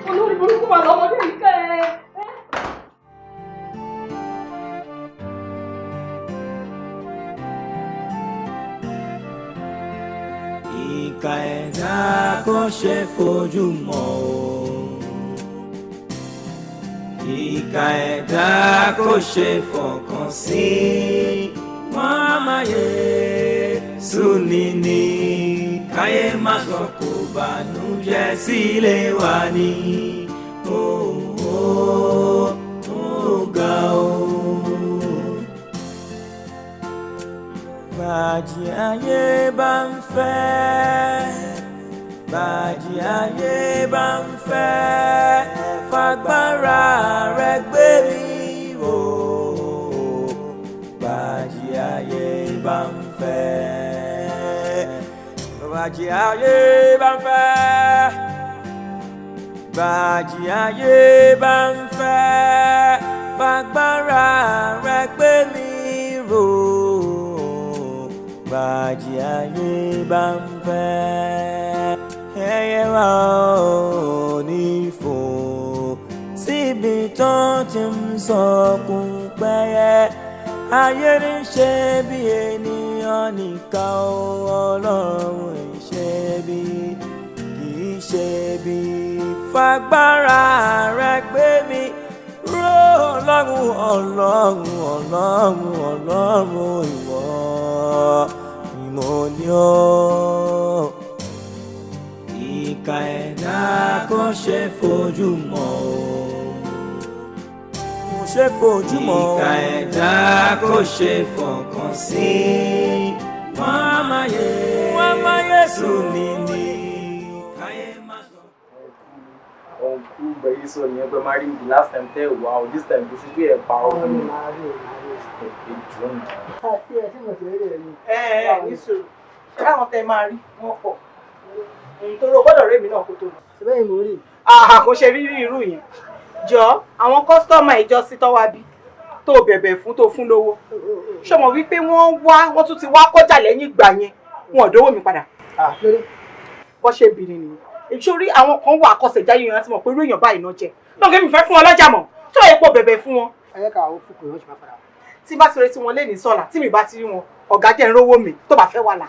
Olórí burúkú mà lọ́mọdé yìí kẹ́ ẹ. Ìkà ẹ̀dá kò ṣe fojú mọ́ o. Ìkà ẹ̀dá kò ṣe fọkàn sí. Wọ́n máa yẹ Sunini káyé má sọ kò bànújẹ́ sílé wa ni ó ga o. Bàjì ayé bá ń fẹ́, bàjì ayé bá ń fẹ́, fagbára rẹ gbé mi wò. Bàjì ayé bá ń fẹ́, bàjì ayé bá ń fẹ́, bàjì ayé bá ń fẹ́, fagbára rẹ gbé mi wò. Bàjì ayé bá ń fẹ́, ẹyẹ wa ò ní fò síbi tó ti ń sọkún pẹ́yẹ. Ayé ní ṣe bí ènìyàn nìkan Ọlọ́run ìṣe bí kì í ṣe bí. Fagbára rẹ gbé mi ró Ọlọ́run Ọlọ́run Ọlọ́run Ọlọ́run ìwọ ìmọ̀ ni ọ́. Ìkà ẹ̀dá kò ṣe fojú mọ́ o. Kò ṣe fojú mọ́ o. Ìkà ẹ̀dá kò ṣe fọkàn sí. Wọ́n máa yẹ Sunini káyé má sọ. Ọ̀nkú bẹ̀yí sọ ní ẹgbẹ́ máa rí the last time tẹ́ wà ó this time kò sí pé ẹ̀ pa ọ́ fún mi. Nísòro káwọn tẹ máa rí wọn pọ̀ nítorí o gbọ́dọ̀ rémi náà kó tó lọ. Bẹ́ẹ̀ mo rí. Kò ṣe rírí irú yẹn jọ àwọn kọ́sítọ́mà ìjọsí tọ́wá bí tó bẹ̀bẹ̀ fún tó fún lówó ṣọmọ wípé wọ́n tún ti wá kọjá lẹ́yìn ìgbà yẹn wọn ò dówó mi padà. Bọ́ ṣe bìrì nìyẹn ìṣòrí àwọn kan wà àkọsẹ̀jáyé yẹn láti mọ̀ pé irú èèyàn báyìí náà jẹ́ náà kí mi fẹ́ fún wọn lọ́jà mọ̀ tó yẹ kó bẹ̀bẹ̀ fún wọn. Ayé ká àwọn fúkú yóò ṣe máa padà. Tí bá ti retí wọn lé ní sọ́la tí mi bá ti rí wọn ọ̀gá jẹ́ ń rówó mi tó bá fẹ́ wà là.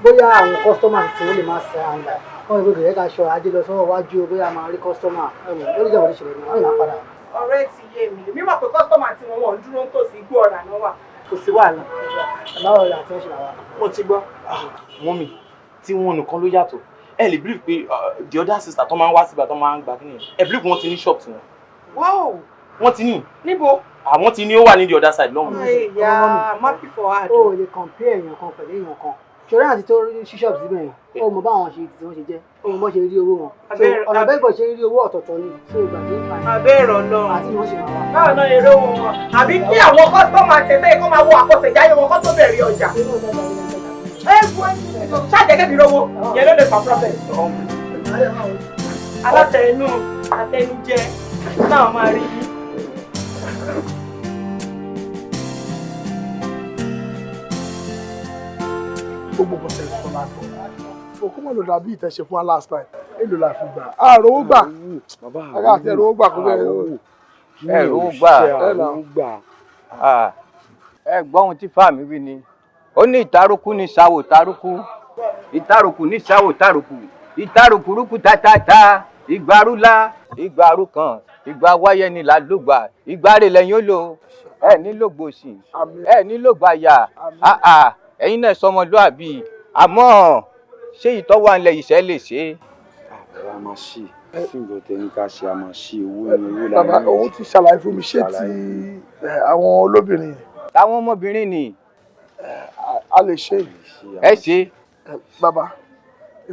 Bóyá àwọn kọ́sítọ́mà tí wọ́n lè máa ṣe àǹgbà wọ́n ìwé gẹ̀rẹ́ ká ṣọ ajé lọ sọ́wọ́ wájú bóyá máa rí kọ́sítọ́mà ó lè jẹ́ wọ́n lè ṣẹlẹ̀ náà wọ́n lè máa padà. Ọ̀rẹ́ ti yé mi mímọ̀ pé kọ́sítọ́mà tí wọ́n ń dúró tòsí igbó ọ̀rà náà wà kò sí wàhálà. Àbáwọ̀ rẹ̀ àti ẹ̀ṣẹ̀ làwà. Mo ti gbọ́. Mọ́mì tí wọ́n nìkan ló yàtọ̀ ẹ lè believe pé the other sister tó máa ń wá síbà tó máa ń gbà kí nìyẹn ẹ believe wọ́n ti ní shop tiwọn. Wow. Wọ́n ti ní. Níbo? Àwọn ti ní ó wà ní the other side lọ́hùn. Ẹ̀yà má fi fọ àdó. O lè compare èèyàn kan pẹ̀lú èèyàn kan. Ṣọlá àti tó rí ṣíṣọ́ọ̀bù síbẹ̀ yẹn, ó mọ báwọn ṣe tí wọ́n ṣe jẹ́, ó mọ bọ́ ṣe rí owó wọn. Ọ̀nà bẹ́ẹ̀ bọ̀ ṣe rí owó ọ̀tọ̀ọ̀tọ̀ ni, ṣé ìgbà tí ń pa ẹ̀. Abẹ́ ìrọ̀lọ́. Àti ni wọ́n ṣe máa wà. Báwo náà èrè wọn wọn? Àbí kí àwọn kọ́sítọ́mà tẹ̀lé kọ́ máa wo àkọsẹ̀jáyé wọn kọ́ tó bẹ̀rẹ̀ ọjà. Ṣáàjẹ́gẹ́ mi rówó, yẹn ló lè fà profit. alátẹnu àtẹnujẹ náà máa rí yín. gbogbo bọ̀tẹ̀ sọ láti òkú mọ̀ ló dàbí ìtẹ̀sẹ̀ fún wa last time èlò la fi gbà àròwó gbà àga àti ẹ̀rọ gbà kó bẹ́ẹ̀ ẹ̀rọ gbà ẹ gbọ́ ohun tí fáàmì wí ni ó ní ìtarùkù ní sáwò tarùkù ìtarùkù ní sáwò tarùkù ìtarùkù rúkù tátátá ìgbàrúlá ìgbàrú kan ìgbà wáyé ni làlógbà ìgbà rẹ̀ lẹ́yìn ó lò ẹ nílò gbòòsì ẹ nílò gbàyà ẹ̀yin náà sọmọlúàbí àmọ́ ṣé ìtọ́wà ńlẹ̀ ìṣẹ́ lè ṣe. àbẹ̀rẹ̀ a máa ṣe fíìmù tẹ̀yìn ká ṣe a máa ṣe owó ní owó lára. bàbá òun ti ṣàlàyé fún mi ṣé ti àwọn olóbìnrin yẹn. táwọn ọmọbìnrin ni. a lè ṣe. ẹ ṣe. bàbá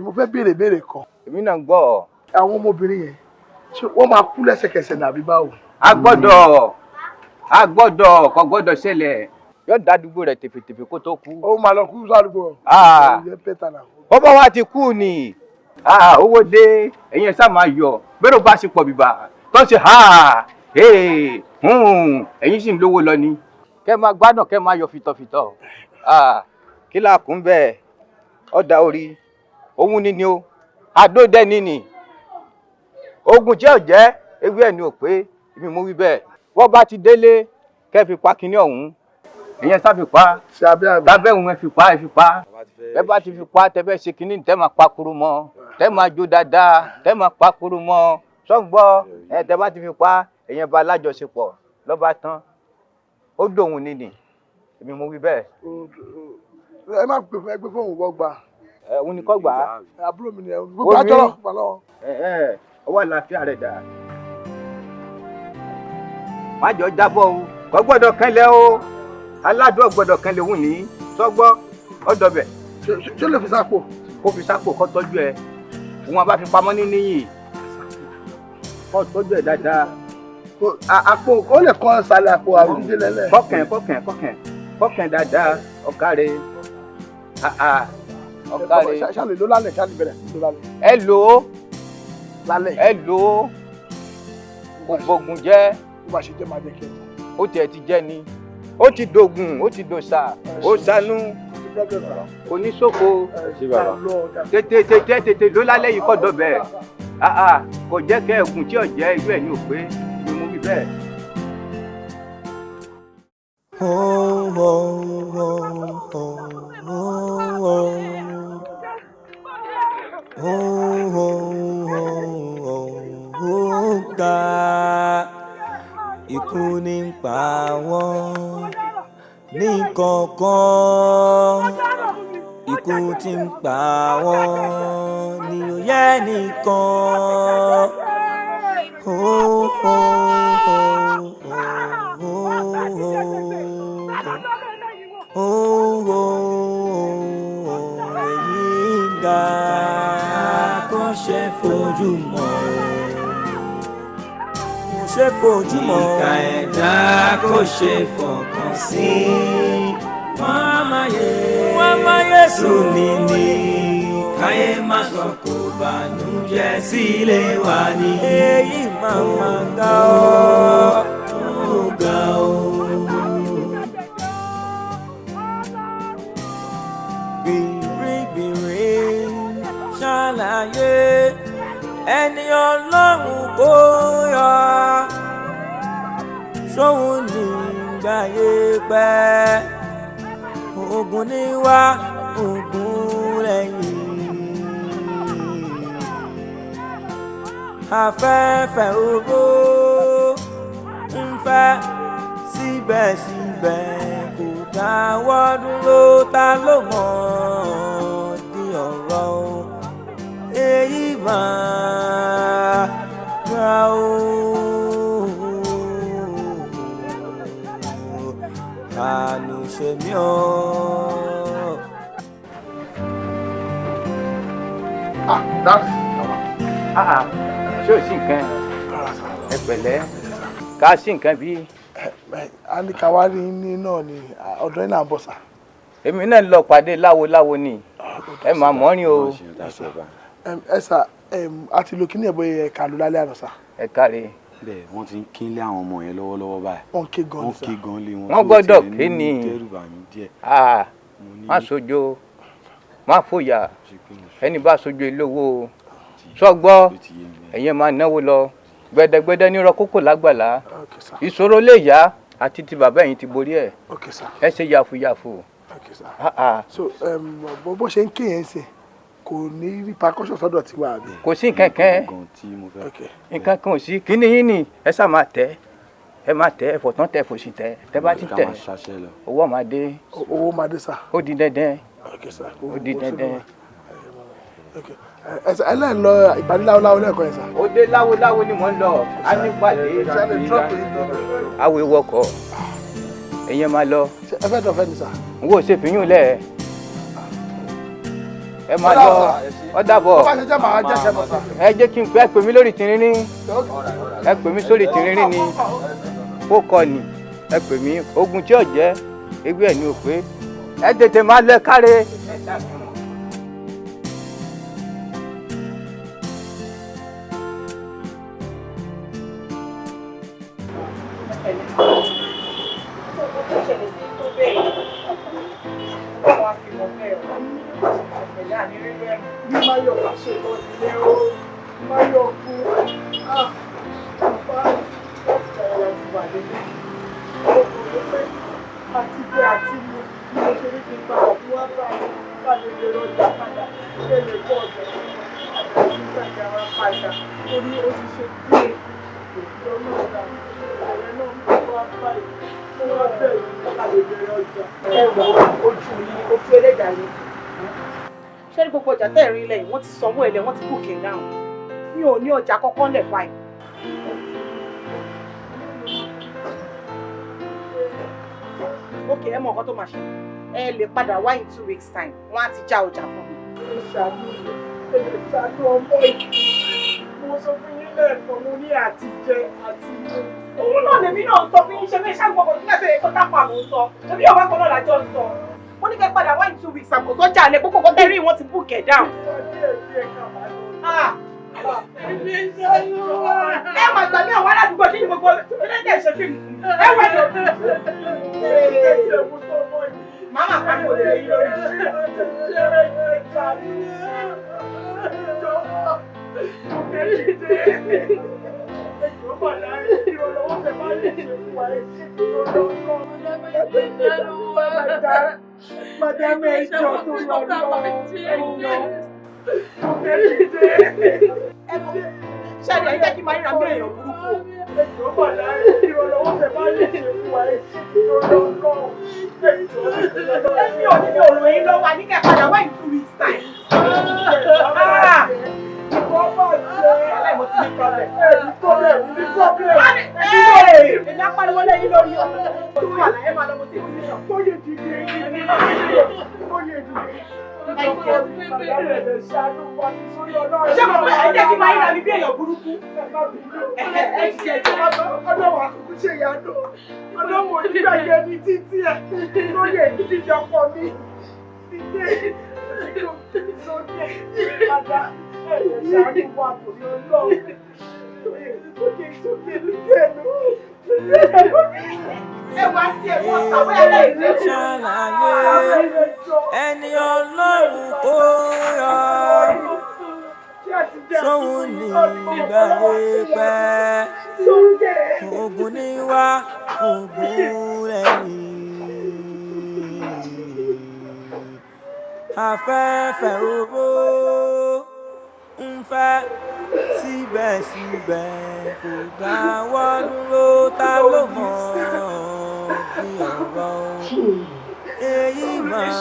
mo fẹ́ béèrè kan. èmi náà ń gbọ́. àwọn ọmọbìnrin yẹn ṣé wọ́n máa kú lẹ́sẹ̀kẹsẹ̀ nàbí báwo. a gbọ́dọ̀ kò gbọ́dọ̀ ṣẹlẹ̀ yóò dádúgbò rẹ̀ tèfètèfè kó tó kú. ó máa lọ kú sádùúgbò. ó bá wa ti kú ni owó dé ẹ̀yin ẹ̀ sá máa yọ bẹ́ẹ̀ ló bá ṣe pọ̀ bìbà tó ń ṣe ẹ̀yin sì ń lówó lọ ni. kẹ́ máa gbádùn kẹ́ máa yọ fìtọ̀fìtọ̀ kí là kún bẹ́ẹ̀ ọ̀dà orí òun ni o àdódẹ́ ni ogun tí ò jẹ́ ewé ẹ̀ ni ò pé ibi mo wí bẹ́ẹ̀ wọ́n bá ti délé kẹ́ fi pa kinní ọ̀hún ìyẹn sáfi pa tábẹ́ òun ẹ fi pa ẹ bá ti fi pa tẹ́fẹ́ ṣe kinní tẹ́ máa pa kuru mọ́ tẹ́ máa jó dáadáa tẹ́ máa pa kuru mọ́ sọ́gbọ́ ẹ tẹ́ bá ti fi pa ìyẹn bá lájọṣepọ̀ lọ́ba tán ó dòun nìní èmi mo wí bẹ́ẹ̀. ẹ má pè fún ẹgbẹ́ fóun kọ́ gbà. òun ni kọ́ gbà á. àbúrò mi ni ẹ gbogbo àjọrò pa lọ́wọ́. ọwọ́ àlàáfíà rẹ̀ dà. má jọ jábọ̀ o kò gbọ́dọ̀ kẹ́lẹ́ o aládùn ọgbọ́dọ̀ kẹ́lẹ́ òun ní sọ́gbọ́ ọ̀dọ̀bẹ̀. ṣé lè fi sápò. kó fi sápò kó tọ́jú ẹ òun bá fi pamọ́ níyì kó tọ́jú ẹ dáadáa. àpò ó lè kọ́ sálẹ̀ àpò àrùn jíjẹ lẹ́lẹ̀. kọ́kàn dáadáa ọ̀kàrẹ̀ ọ̀kàrẹ̀. ṣáàlì ló lálẹ́ ṣáàlì bẹ̀rẹ̀ sí ló lálẹ́. ẹ lò ó lálẹ́. ẹ lò ó gbogbogun jẹ́. ó bá ṣe jẹ́ máa jẹ́ kí ẹ tán. ó tiẹ̀ ti jẹ́ ni ó ti dògùn ó ti dòṣà ó sanú oníṣòfò tètè ló lálẹ́ yìí kọ́ dọ̀bẹ̀ kò jẹ́ kẹ́ ẹ̀gùn tí ò jẹ́ irú ẹ̀ ní òpé ni mo wí bẹ́ẹ̀. Ikú ní ń pa wọ́n ní kọ̀ọ̀kan, ikú tí ń pa wọ́n ní òye nìkan. Èyí ga kó ṣe fojú mọ́. Ṣe fojú mọ́. Ìkà ẹ̀dá kò ṣe fọkàn sí. Wọ́n máa yé sùn ní káyé má sọ kò bànújẹ́ sílé wa ní. Èyí máa ga ọ́, ó ga ọ́. Bìrìbìrì ṣàlàyé ẹni Ọlọ́run kò yọ. Sóhun ní gbàyè pẹ́, ogun ní wá ogun lẹ́yìn. Afẹ́fẹ́ ògo ń fẹ́ síbẹ̀síbẹ̀ kò dáwọ́ dúró, ta ló mọ̀ di ọ̀rọ̀ èyí máa gbà ó. Àánú ṣe mí o. Ṣé o sí nǹkan ẹ pẹ̀lẹ́ ká sí nǹkan bí. a ní ká wá rí ní náà ni ọ̀dọ́ yìí náà bọ̀ sá. èmi náà lọ pàdé láwo ni ẹ máa mọ́rin o. ẹ sà àti lókè ní ẹ̀bọ̀ ẹ̀ka ló lálẹ́ àná sà. ẹ káre. bẹ́ẹ̀ wọ́n ti ń kínlé àwọn ọmọ yẹn lọ́wọ́lọ́wọ́ báyìí. wọ́n ké gan ni sà. wọ́n ké gan lé wọn. wọ́n gbọ́dọ̀ ké ni. dẹ́rùbà mi díẹ̀. má sojo má fòyà ẹni bá sojo ilówó sọgbọ́ ẹ̀yẹn máa náwó lọ gbẹdẹgbẹdẹ nírọ kókò lágbàlá ìṣòro lè yá àti ti bàbá ẹ̀yin ti borí ẹ̀ ẹ ṣe yàfùyàfù. so bó ṣe ń ké yẹn sìn kò ní repercussion sọ́dọ̀ tiwa àbí. kò sí nǹkan kan nǹkan kan ò sí kíní yín ni ẹ sá máa tẹ ẹ máa tẹ ẹ fọ̀tán tẹ fòsì tẹ bá ti tẹ owó máa dé. owó máa dé sà. ó di dandan ó di dandan. ẹlẹ́yìn lọ ìpàdé láwọláwọ lẹ́ẹ̀kan yẹn sà. ó dé láwọláwọ ni mò ń lọ á ní pàdé àwọ̀ ìwọkọ̀ ẹ̀yẹn máa lọ. ẹ fẹ́ dọ̀fẹ́ ni sà. n kò ṣe fìyún lẹ̀ ẹ máa lọ ọ dàbọ̀ ẹ jẹ́ kí n pẹ́ pè mí lórí tìrìnrìn ẹ pè mí sórí tìrìnrìn ni ó kọ ni ẹ pè mí ogun tí ò jẹ́ ewé ẹ̀ ní òpé ẹ tètè máa lẹ káre. bí Máyọ̀ bá ṣe lọ nílé ó Máyọ̀ kú àpá láti dára ti wà nílé ó kò ní pé àti pé àti mi bí mo ṣe ní kí n padà fún wá bá lè lè rọjà padà lè lè pọ̀ ọ̀dọ̀ nígbàgbà wa padà torí ó ti ṣe pé ìjọ náà dà ẹ̀rẹ́ náà ń bọ̀ wá báyìí ó wá bẹ̀rẹ̀ nípa lè bẹ̀rẹ̀ ọjà. ẹ̀rọ ojú ẹlẹ́dàá yìí ṣé ní gbogbo ọjà tẹ́ẹ̀rí ilẹ̀ yìí wọ́n ti sanwó ẹ̀lẹ̀ wọ́n ti bùkẹ̀ náà mi ò ní ọjà kankan lẹ̀ fà yìí. ókè ẹ mọ nǹkan tó máa ṣe ẹ lè padà wá in 2 weeks time wọ́n á ti já ọjà fún mi. ìṣàánú ọmọ yìí mo sọ fún yín lẹ́ẹ̀kan mo ní àti jẹ àti mú. òun náà lèmi náà sọ fún yín ṣe fẹ́ ṣàgbọ́kọ̀ nígbà tó yẹ kó tápà ló ń sọ ṣebí ọba kan náà lájọ ń sọ. wọ́n ní kẹ́ padà wá in 2 weeks àmọ́ sọ́jà alẹ́ gbogbo kan tẹ́rí wọ́n ti book ẹ̀ down. ẹ máa gbàgbé àwọn aládùúgbò kí ni gbogbo ẹlẹ́dẹ̀ ṣe fíìmù ẹ wẹ̀ lọ. màmá pariwo lè rí lórí. Madame ẹjọ́ tó lọ ṣáàrì ẹ jẹ́ kí máa ríra bí èèyàn burúkú. ẹjọ́ bàdá ìrànlọ́wọ́ fẹ́ máa lè ṣe fún wa ẹjọ́ lọ́wọ́. mi ò ní mi ò ròyìn lọ́wọ́ àníkẹ́ padà wá in 2 weeks time. ìwọ bá jẹ́ aláìmọ̀ ti ní problem. ní problem. èmi á pariwo lẹ́yìn lórí ọ̀rọ̀ tó wà láyé máa lọ́mọ tí ìdílé náà. tó yẹ dìde tó yẹ dìde. ṣé mo pé ẹ jẹ́ kí máa ríra mi bí èèyàn burúkú. ẹ ti jẹ́ ìjọba ọlọ́wọ́ àkókò ṣe ìyàdó ọlọ́wọ́ onígbàgbé ní títí ẹ̀ tó yẹ dídí ọkọ mi dídé sókè padà ẹ̀yẹ ṣáájú wà torí ọlọ́wọ́ sókè lókè lọ. ẹ wá sí ẹ wọ́n sàwé ẹlẹ́yìn ṣàlàyé ẹni ọlọ́run kó yọ sóhun ní ìgbàlè pẹ́ ogun ní wá ogun lẹ́yìn afẹ́fẹ́ owó ń fẹ́ síbẹ̀síbẹ̀ kò dáwọ́ dúró ta ló mọ̀ bí ọ̀rọ̀ èyí máa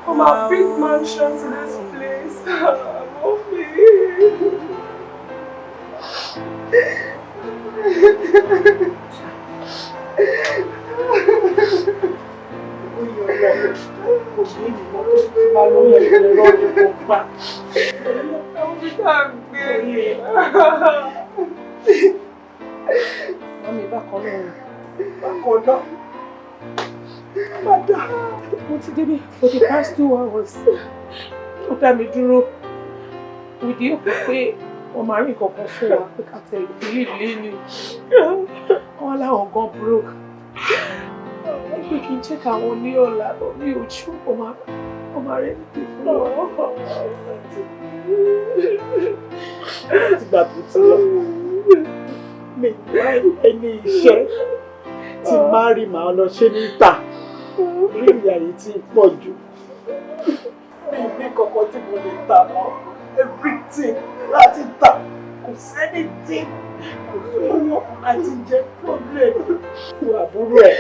From our big mansion to this place, love me. Mami, bákan náà. Bákan náà. Madam, Mo ti débi for the past 2 hours. ó dá mi dúró ìdí òkú pé wọ́n máa rí nǹkan kan fún wa pé ká tẹ̀lé ìlú ìlú ni wọ́n láwọn gan broke wọ́n pé kí n check àwọn ní ọ̀la ní ojú wọ́n máa rẹ́ níbi fún wa. Láti gbà tó ti lọ mi wá ẹni iṣẹ́ tí máa rí màá lọ ṣe níta rí ìyá yìí tí pọ̀ jù mi ní kọ̀kọ́ tí mo lè tà mọ́ everything láti tà kò sẹ́ni tí kò fowó àti jẹ problem fún àbúrò ẹ̀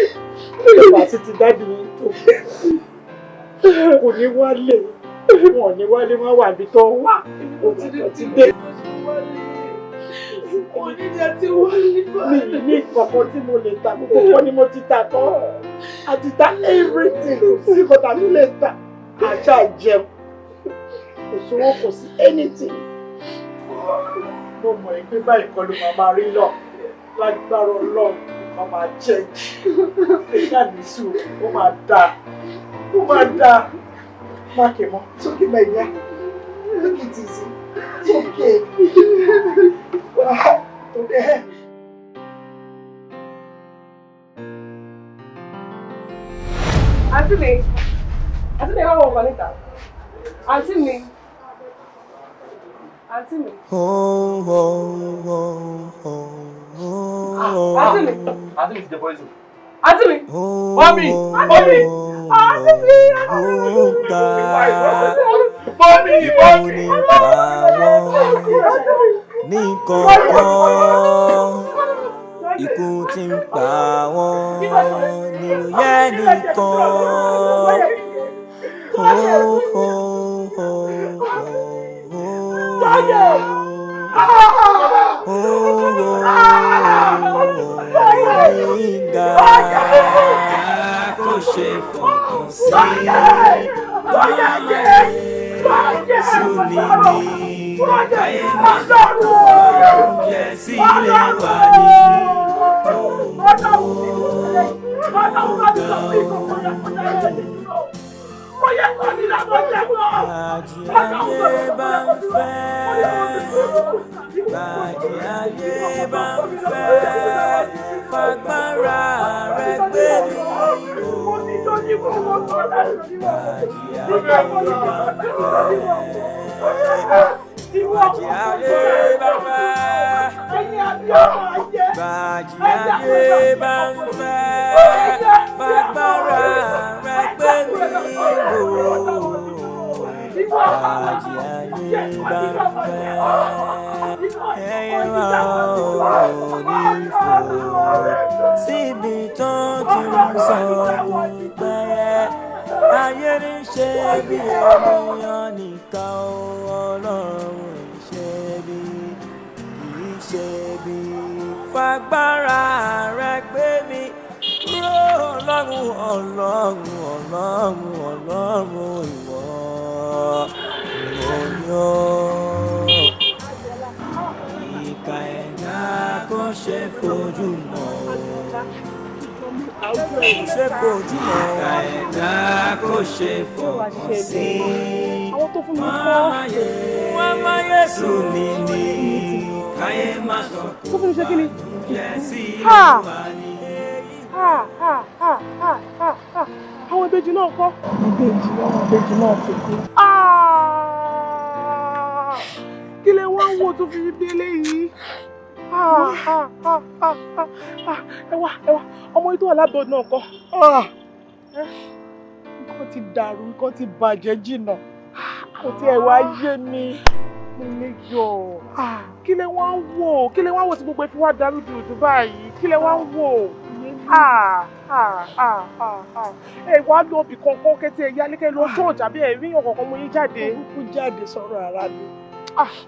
ìgbà tí ti dáàbì yín tó kò ní wálé wọn ò ní wálé wọn wà níbi tó wà òtítọ́ ti dé. Oníjẹ tí wọ́n ní ní kọ̀kọ́ tí mo lè ta gbogbo kọ́ ni mo ti ta tán àti ta everything kò sí kọ́ta tó lè ta àṣà jẹun kò sówó kò sí anything. Mo mọ̀ ẹ́ pé báyìí kọ́ ló máa rí lọ lágbára Ọlọ́run nǹkan máa change nígbà nísù ó máa dáa ó máa dáa má kè mọ́ sókè mẹ́yẹ look it easy it's okay. Okay. Àǹtí mi wá wọ̀ níta. Àǹtí mi. Àǹtí mi. Àǹtí mi ti jẹ poison. Àǹtí mi. Mọ́mì. Ní kọ̀ọ̀kan ikú tí ń pa wọ́n ní òye nìkan. Ìgbà kò ṣe fọkàn sí Sùnì ní káyé má oúnjẹ sílé wà ní Bàjẹ́ bá ń fẹ́ fagbára rẹ̀ gbé mi o. Bàjẹ́ ayé bá ń fẹ́ fagbára rẹ̀ gbé mi o. Bàjẹ́ ayé bá ń fẹ́ ẹyẹ wa ò ní fò síbi tó ti ń sọ pé ayé ní ṣe bí ènìyàn nìkan Ọlọ́run ṣe bí kì í ṣe bí fagbára rẹ gbé mi ró Ọlọ́run ìwọ ìròyìn. Ìkà ẹ̀dá kò ṣe fojú mọ́ ṣe fojú mọ́ ìkà ẹ̀dá kò ṣe fọkàn sí wọ́n máa yẹ sùn ní káyé má sọ kó jẹ́ sí ìwà ní. Àwọn ìbejì náà kọ́. Ìbejì náà ti kú. Kí lẹ wá ń wò tó fi bí eléyìí? Ẹ wá ọmọ yìí tó wà lábẹ́ ọdún náà kọ́. Nǹkan ti dàrú, nǹkan ti bàjẹ́ jìnnà. Kò tiẹ̀ wá yé mi. Mo lè yọ. Kí lẹ wá ń wò? Kí lẹ wá ń wò tí gbogbo ẹ fi wá dàrú dùdù báyìí? Kí lẹ wá ń wò? Ẹ wá lọ bì kankan kẹ́tẹ́ ẹ̀yà lẹ́kẹ́ lọ ṣọ́ọ̀jà bí ẹ̀ ríyàn kankan mo yín jáde. Mo kúkú jáde sọ̀rọ̀ ara mi.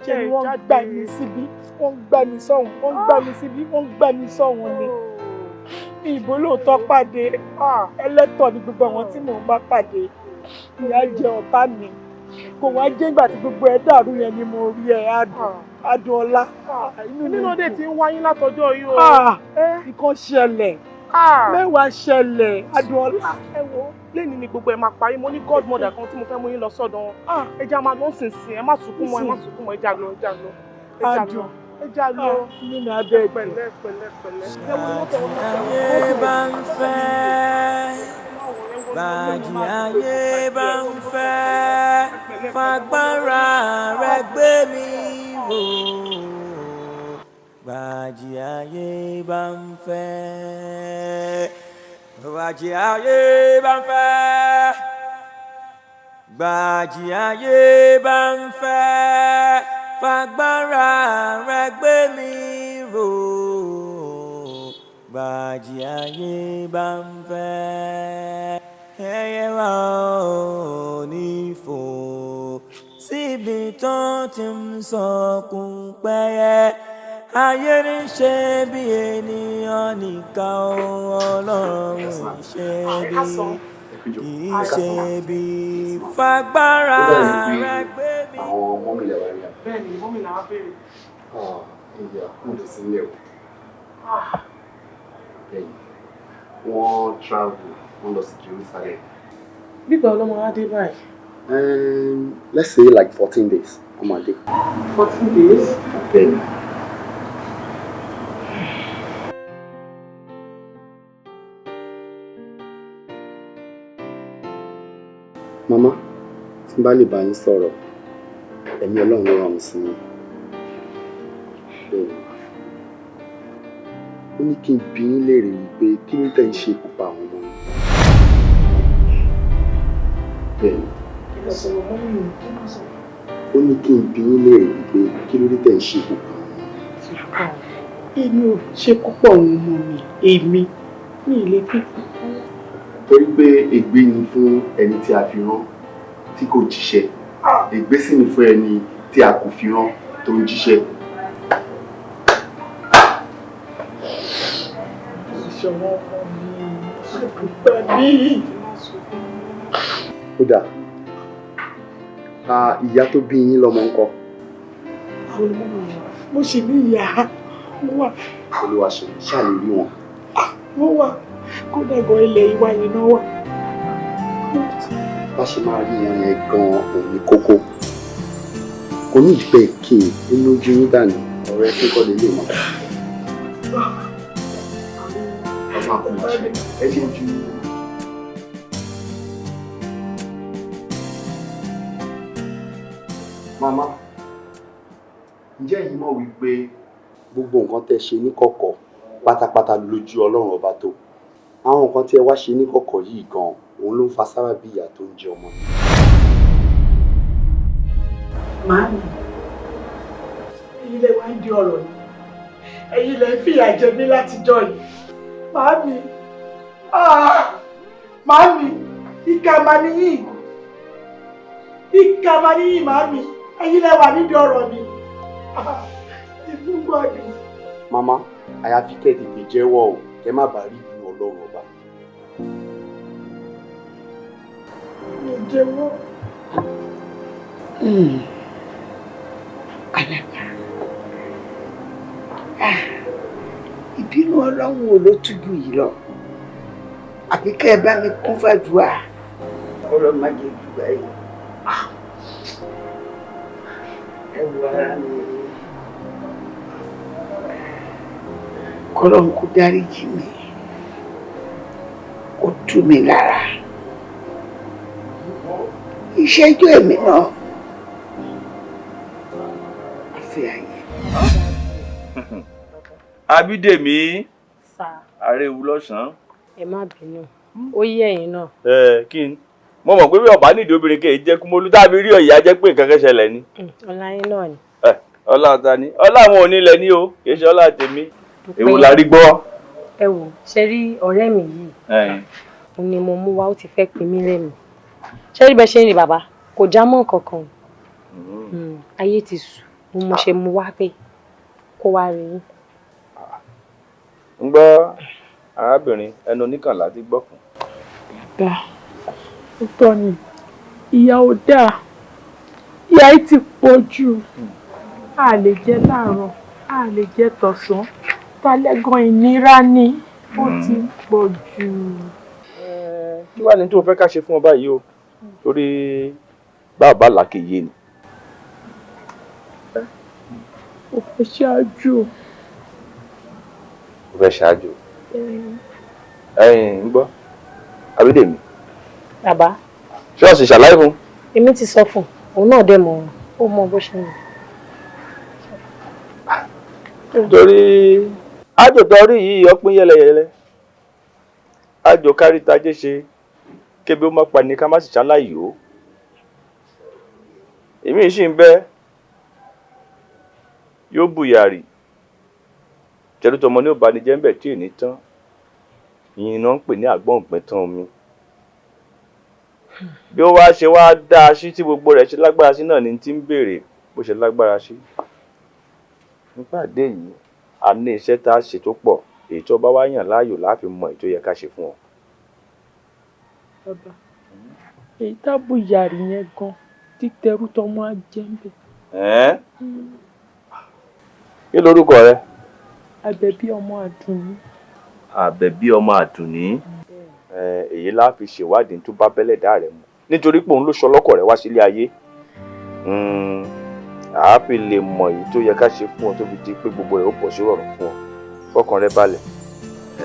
Ṣé ni wọ́n gbà mí síbí? Wọ́n gbà mí sọ́hùn. Wọ́n gbà mí síbí. Wọ́n gbà mí sọ́hùn ni. Ìbò lóòótọ́ pàdé. Ẹlẹ́tọ̀ ni gbogbo àwọn tí mò ń bá pàdé. Ìyá jẹ ọ̀tá mi. Kò wá jẹ́ ìgbà tí gbogbo ẹ̀ dàrú yẹn ni mo rí ẹ̀ adùn ọlá. Inú mi dé ti ń wáyé látọjọ́ yìí o. Nǹkan ṣẹlẹ̀. Mẹ́wàá ṣẹlẹ̀ Adúọlá. Ẹ wo lẹ́ni ni gbogbo ẹ̀ máa parí. Mo ní godmother kan tí mo fẹ́ mú yín lọ sọ́dọ̀ wọn. Ẹ já máa lọ sínsìn. Ẹ má sunkún mọ́, ẹ má sunkún mọ́. Ẹ já lọ, ẹ já lọ. Ẹ já lọ. Ẹ já lọ. Nínú abẹ́ pẹ̀lẹ́ pẹ̀lẹ́. Ẹ wo ló tẹ̀wọ́ náà tẹ̀wọ́. Ayé bá ń fẹ́. Bàjì ayé bá ń fẹ́. Fagbára rẹ̀ gbé mi wò. Bàjì ayé bá ń fẹ́. Bàjì ayé bá ń fẹ́. Bàjì ayé bá ń fẹ́. Fagbára rẹ̀ gbé mi wò. Bàjì ayé bá ń fẹ́. Ẹyẹ wa ò ní fò síbi tó ti ń sọkún pẹ́yẹ. Ayé ní ṣe bí ènìyàn nìkan Ọlọ́run ṣe bí kì í ṣe bí fagbára rẹ̀ gbé mi. Àwọn ọmọ mi lè wá rí àná. Bẹ́ẹ̀ni, mọ́mì làwọn béèrè. Ìyá mo lè sílẹ̀ o. Wọ́n travel, wọ́n lọ sí Jerusalem. Nígbà ọlọ́mọ wa dé báyìí. Let's say like 14 days. Come on, 14 days? Then. Mama, tí n bá lè bá yín sọ̀rọ̀, ẹ̀mí Ọlọ́run ló rán mi sí yín. Ó ní kí n bi yín léèrè wípé kí ló tẹ̀ ń ṣe pupa àwọn ọmọ yín. Bẹ́ẹ̀ni. Ó ní kí n bi yín léèrè wípé kí ló tẹ̀ ń ṣe pupa àwọn ọmọ yín. Èmi ò ṣe púpọ̀ àwọn ọmọ mi, èmi ní ilé pípọ̀. Torí pé ègbé ni fún ẹni tí a fi rán tí kò jíṣẹ́. Ègbé sì ni fún ẹni tí a kò fi rán tó ń jíṣẹ́. Ìṣọ̀wọ́ ọmọ mi, ṣe púpọ̀ ní. Kódà, ìyá tó bí yín lọ́mọ ńkọ́? Mo ṣì ní ìyá, mo wà. Olúwa ṣe ṣàlè rí wọn. Mo wà, kódà gan ilẹ̀ ìwà yìí náà wà. Bá ṣe máa rí wọn yẹn gan-an òun ní kókó. Kò ní ìgbẹ́ kí nínú ojú yín dànù ọ̀rẹ́ tó kọ́ lè lè mọ̀. Ọba kò jẹ́ ẹ ṣe ju. Màmá, ǹjẹ́ ẹ̀yin mọ̀ wípé gbogbo nǹkan tẹ́ ṣe ní kọ̀kọ̀ pátápátá lójú Ọlọ́run ọba tó? Àwọn nǹkan tí ẹ wá ṣe ní kọ̀kọ̀ yìí gan-an òun ló ń fa sábàbí ìyà tó ń jẹ ọmọ mi. Màámi, ẹ̀yin lẹ wá ń di ọ̀rọ̀ yìí. Ẹ̀yin lẹ ń fìyà jẹ mí látijọ́ yìí. Màámi, màámi, ìkà mà níyì. Ìkà mà níyì màámi. Ẹ̀yin lẹ wà nídìí ọ̀rọ̀ mi. Ìfúngbọ̀dù. Màmá, àyàfi kẹ́ tètè jẹ́wọ́ o, kẹ́ má bàa rí ìbínú Ọlọ́run ọba. Mo jẹ́wọ́. Àlàkà. Ìbínú Ọlọ́run wo ló tújú yìí lọ? Àbí kẹ́ ẹ bá mi kún fàdúrà. Ọlọ́run má jẹ́ jù báyìí. Ẹ wo ara mi. Kọ́lọ́run kó dáríjì mi. Kó tú mi lára. Ìṣẹ́jú ẹ̀mí náà. Àfi àyè. Abídèmí. Sà. Àrẹ̀wù lọ́sàn-án. Ẹ má bínú. Ó yé ẹ̀yin náà. Kí ni? Mo mọ̀ pé bí ọ̀bá nídìí obìnrin kì í jẹ́ kúmọ́lú tàbí rí ọ̀yà jẹ́ pé nǹkan kan ṣẹlẹ̀ ni. Ọlá yín náà ni. Ọlá ta ni? Ọlá àwọn onílẹ̀ ni o, kì í ṣe ọlá tèmi. Èwo la rí gbọ́. Ẹ wò, ṣe rí ọ̀rẹ́ mi yìí. Òun ni mo mú wá, ó ti fẹ́ pin mí lẹ́nu. Ṣé rí bẹ́ẹ̀ ṣe ń rí bàbá? Kò já mọ́ kankan. Ayé ti sùn, mo ṣe mú wá bẹ́ẹ̀ kó wá rí yín. Ń gbọ́ arábìnrin ẹnu oníkànlá ti gbọ́kùn. Dá, ó tọ́ ni, ìyà ò dáa, ìyà yìí ti pọ̀ jù. A lè jẹ láàárọ̀, a lè jẹ tọ̀sán, talẹ́gàn ìnira ni. ó ti pọ̀ jù. Kí wàá ní tó fẹ́ ká ṣe fún ọ báyìí o torí bàbá làkèyé ni. ó fẹ́ ṣáájú. ó fẹ́ ṣáájú. ń gbọ́ Abídèmí. Bàbá. ṣọ́ọ̀ṣì ṣàlàyé fún. Èmi ti sọ fún òun náà dẹ̀ mọ̀ ó mọ bó ṣe ń lọ. torí àjò tọrí yìí ọpín yẹlẹyẹlẹ àjò kárí tajé ṣe kébi ó má pa ní ká má sì ṣaláyò ó èmi sì ń bẹ yóò bùyàrì jẹrútọmọ ní òbánijẹ ń bẹ tí ì ní tán ìyìn náà ń pè ní àgbọn ògbìn tán omi bí ó wá ṣe wá dá a sí tí gbogbo rẹ̀ ṣe lágbára sí náà ni ti ń béèrè bó ṣe lágbára sí nípàdé yìí a ní iṣẹ́ tá a ṣe tó pọ̀ èyí tó bá wá yàn láàyò láti mọ èyí tó yẹ ká ṣe fún ọ. Bàbá èyí tábù yàrá yẹn gan títẹrú tọmọ á jẹ ń bẹ. kí lorúkọ rẹ. Àbẹ̀bí ọmọ Àdùnní. Àbẹ̀bí ọmọ Àdùnní. èyí la fi ṣèwádìí tó bá bẹ́lẹ̀ dá rẹ̀ mu nítorí pé òun ló sọ lọ́kọ̀ rẹ̀ wá sílé ayé àá fi lè mọ èyí tó yẹ ká ṣe fún ọ tó fi di pé gbogbo rẹ̀ ó pọ̀ sí rọrùn fún ọ fọkàn rẹ balẹ̀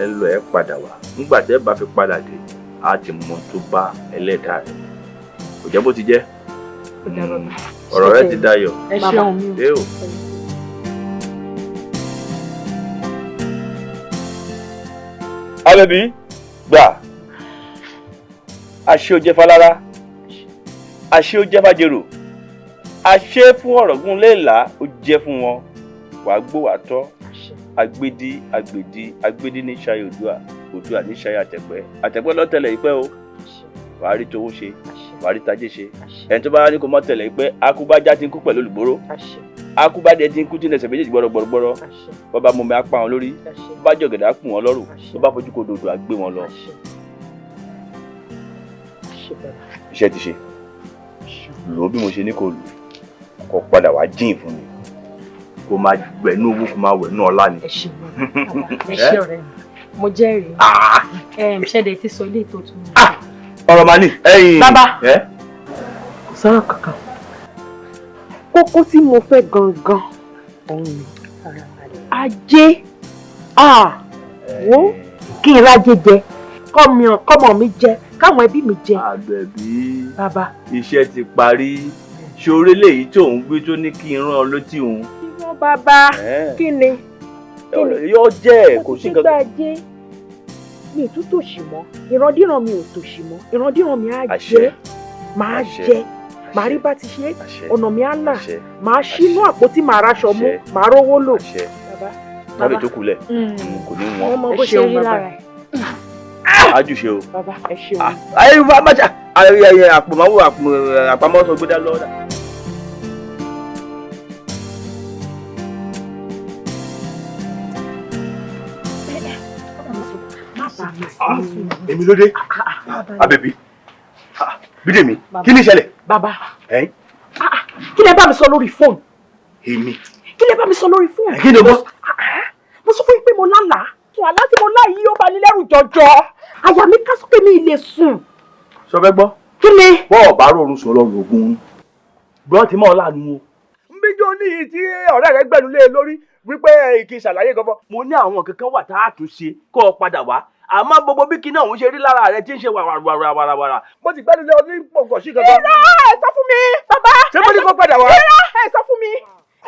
ẹ lọ ẹ padà wá nígbà tẹ́ bá fi padà dé á ti mọ tó bá ẹlẹ́dàá rẹ̀ kò jẹ́ bó ti jẹ́ ọ̀rọ̀ rẹ ti dayọ̀ ẹ ṣeun mi o. Àbẹ̀bí gbà àṣé ó jẹ́ falára àṣé ó jẹ́ fàjèrò àṣé fún ọ̀rọ̀gún léèlà ó jẹ́ fún wọn wàá gbó wàá tọ́ agbédí ní ṣayé Oòduà ní ṣayé àtẹ̀pẹ́ lọ́tẹ̀lẹ̀ ìpẹ́ o wàá rí towó ṣe wàá rí tajé ṣe ẹni tó bá ní kó mọ́ tẹ̀lẹ̀ ìpẹ́ akúbájá ti ń kú pẹ̀lú olùgbòrò akúbádé ti ń kú tí ń lẹsẹ̀ méjèèjì gbọ́rọ̀gbọ́rọ̀ bọ́ba mọ̀mí á pa wọn lórí bá jọ̀gẹ̀dẹ̀ á kù wọn lọ́rùn tó bá fojú kó dòdò á gbé wọn lọ. iṣẹ́ ti ṣe lò ó bí mo ṣe ní kò lò kó padà wá jíìn fún mi kó máa gbẹ̀nú owó kó máa wẹ̀nú ọlá ni. ẹ ṣe ọ̀rẹ́ mi mo jẹ́rìí ṣẹ́dẹ̀ ti sọ ilé ètò tún mi. ọ̀rọ̀ màá ní. bàbá kò sọ̀rọ̀ kankan kókó tí mo fẹ́ gangan òun ni ajé wo kí n rájé jẹ kọ́mọ mi jẹ káwọn ẹbí mi jẹ. Àbẹ̀bí bàbá iṣẹ́ ti parí ṣoré léyìí tó ń gbé tó ní kí n rán ọ létí òun. ìwọ bàbá kí ni. yóò jẹ́ kò sí nǹkan. mo ti gbà jẹ́ mi ò tún tòṣì mọ́ ìrandíran mi ò tòṣì mọ́ ìrandíran mi á jẹ́ máa jẹ́ màá rí bá ti ṣe ọ̀nà mi á là màá ṣínú àpótí màá raṣọ mú màá rówó lò. bàbá tó kù lẹ̀ kò ní wọ́n. ọmọ bó ṣe rí lára ẹ̀. ajúṣe o. bàbá ẹ ṣeun. ayé bá má ṣá àpòmáwò àpamọ́ sọ gbé dá lọ́dà. èmi ló dé Àbẹ̀bí Bídèmí kí ni ìṣẹ̀lẹ̀. bàbá kí lẹ bá mi sọ lórí fóònù. èmi. kí lẹ bá mi sọ lórí fóònù. kí ni o bọ́. mo sọ fún yín pé mo lálàá àlá tí mo lá yìí ó bá ní lẹ́rù jọjọ àyà mi ká sókè mi ilé sùn. sọ fẹ́ gbọ́. kí ni. bọ́ọ̀ bá rọrùn sọ lọ́rùn ogun gbọ́n ti mọ́ ọ láàánú o. ń bí jó ní tí ọ̀rẹ́ rẹ gbẹ̀nu lé lórí wípé kì í ṣàlàyé gangan. mo ní àwọn kankan wà tá a tún ṣe kó o padà wá àmọ́ gbogbo bí kinní ọ̀hún ṣe rí lára rẹ tí ń ṣe wàràwàrà mo ti gbẹ́nu lé ọ ní gbọ̀ngàn sí gangan. ẹ sọ fún mi bàbá. ṣé mo ní kó padà wá. ẹ sọ fún mi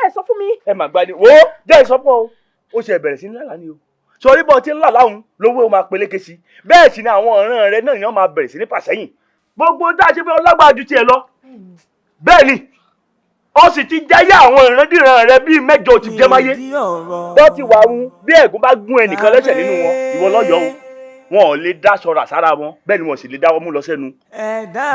ẹ sọ fún mi. ẹ mà gbani wo jẹ́ ìsọfún ọ ó ṣe bẹ̀rẹ̀ sí ní lálàá ni o sọrí bọ́ tí ń là láhùn lówó ó máa peléke sí bẹ́ẹ̀ sì ni àwọn ọ̀ràn rẹ náà yẹn máa bẹ̀rẹ̀ sí ní fàsẹ́yìn gbogbo tá a ṣe fẹ́ ọlágbára ju tiẹ̀ lọ bẹ́ẹ̀ ni ó sì ti jẹ́yà àwọn ìrandíran rẹ bíi mẹ́jọ ti jẹ́ máyé tó ti wà ń bí ẹ̀gún bá gún ẹnìkan lẹ́sẹ̀ nínú wọn ìwọ lọ́yọ̀ọ́ wọn ò lè dá sọ̀rọ̀ sára wọn bẹ́ẹ̀ ni wọn sì lè dáwọ́ mú lọ sẹ́nu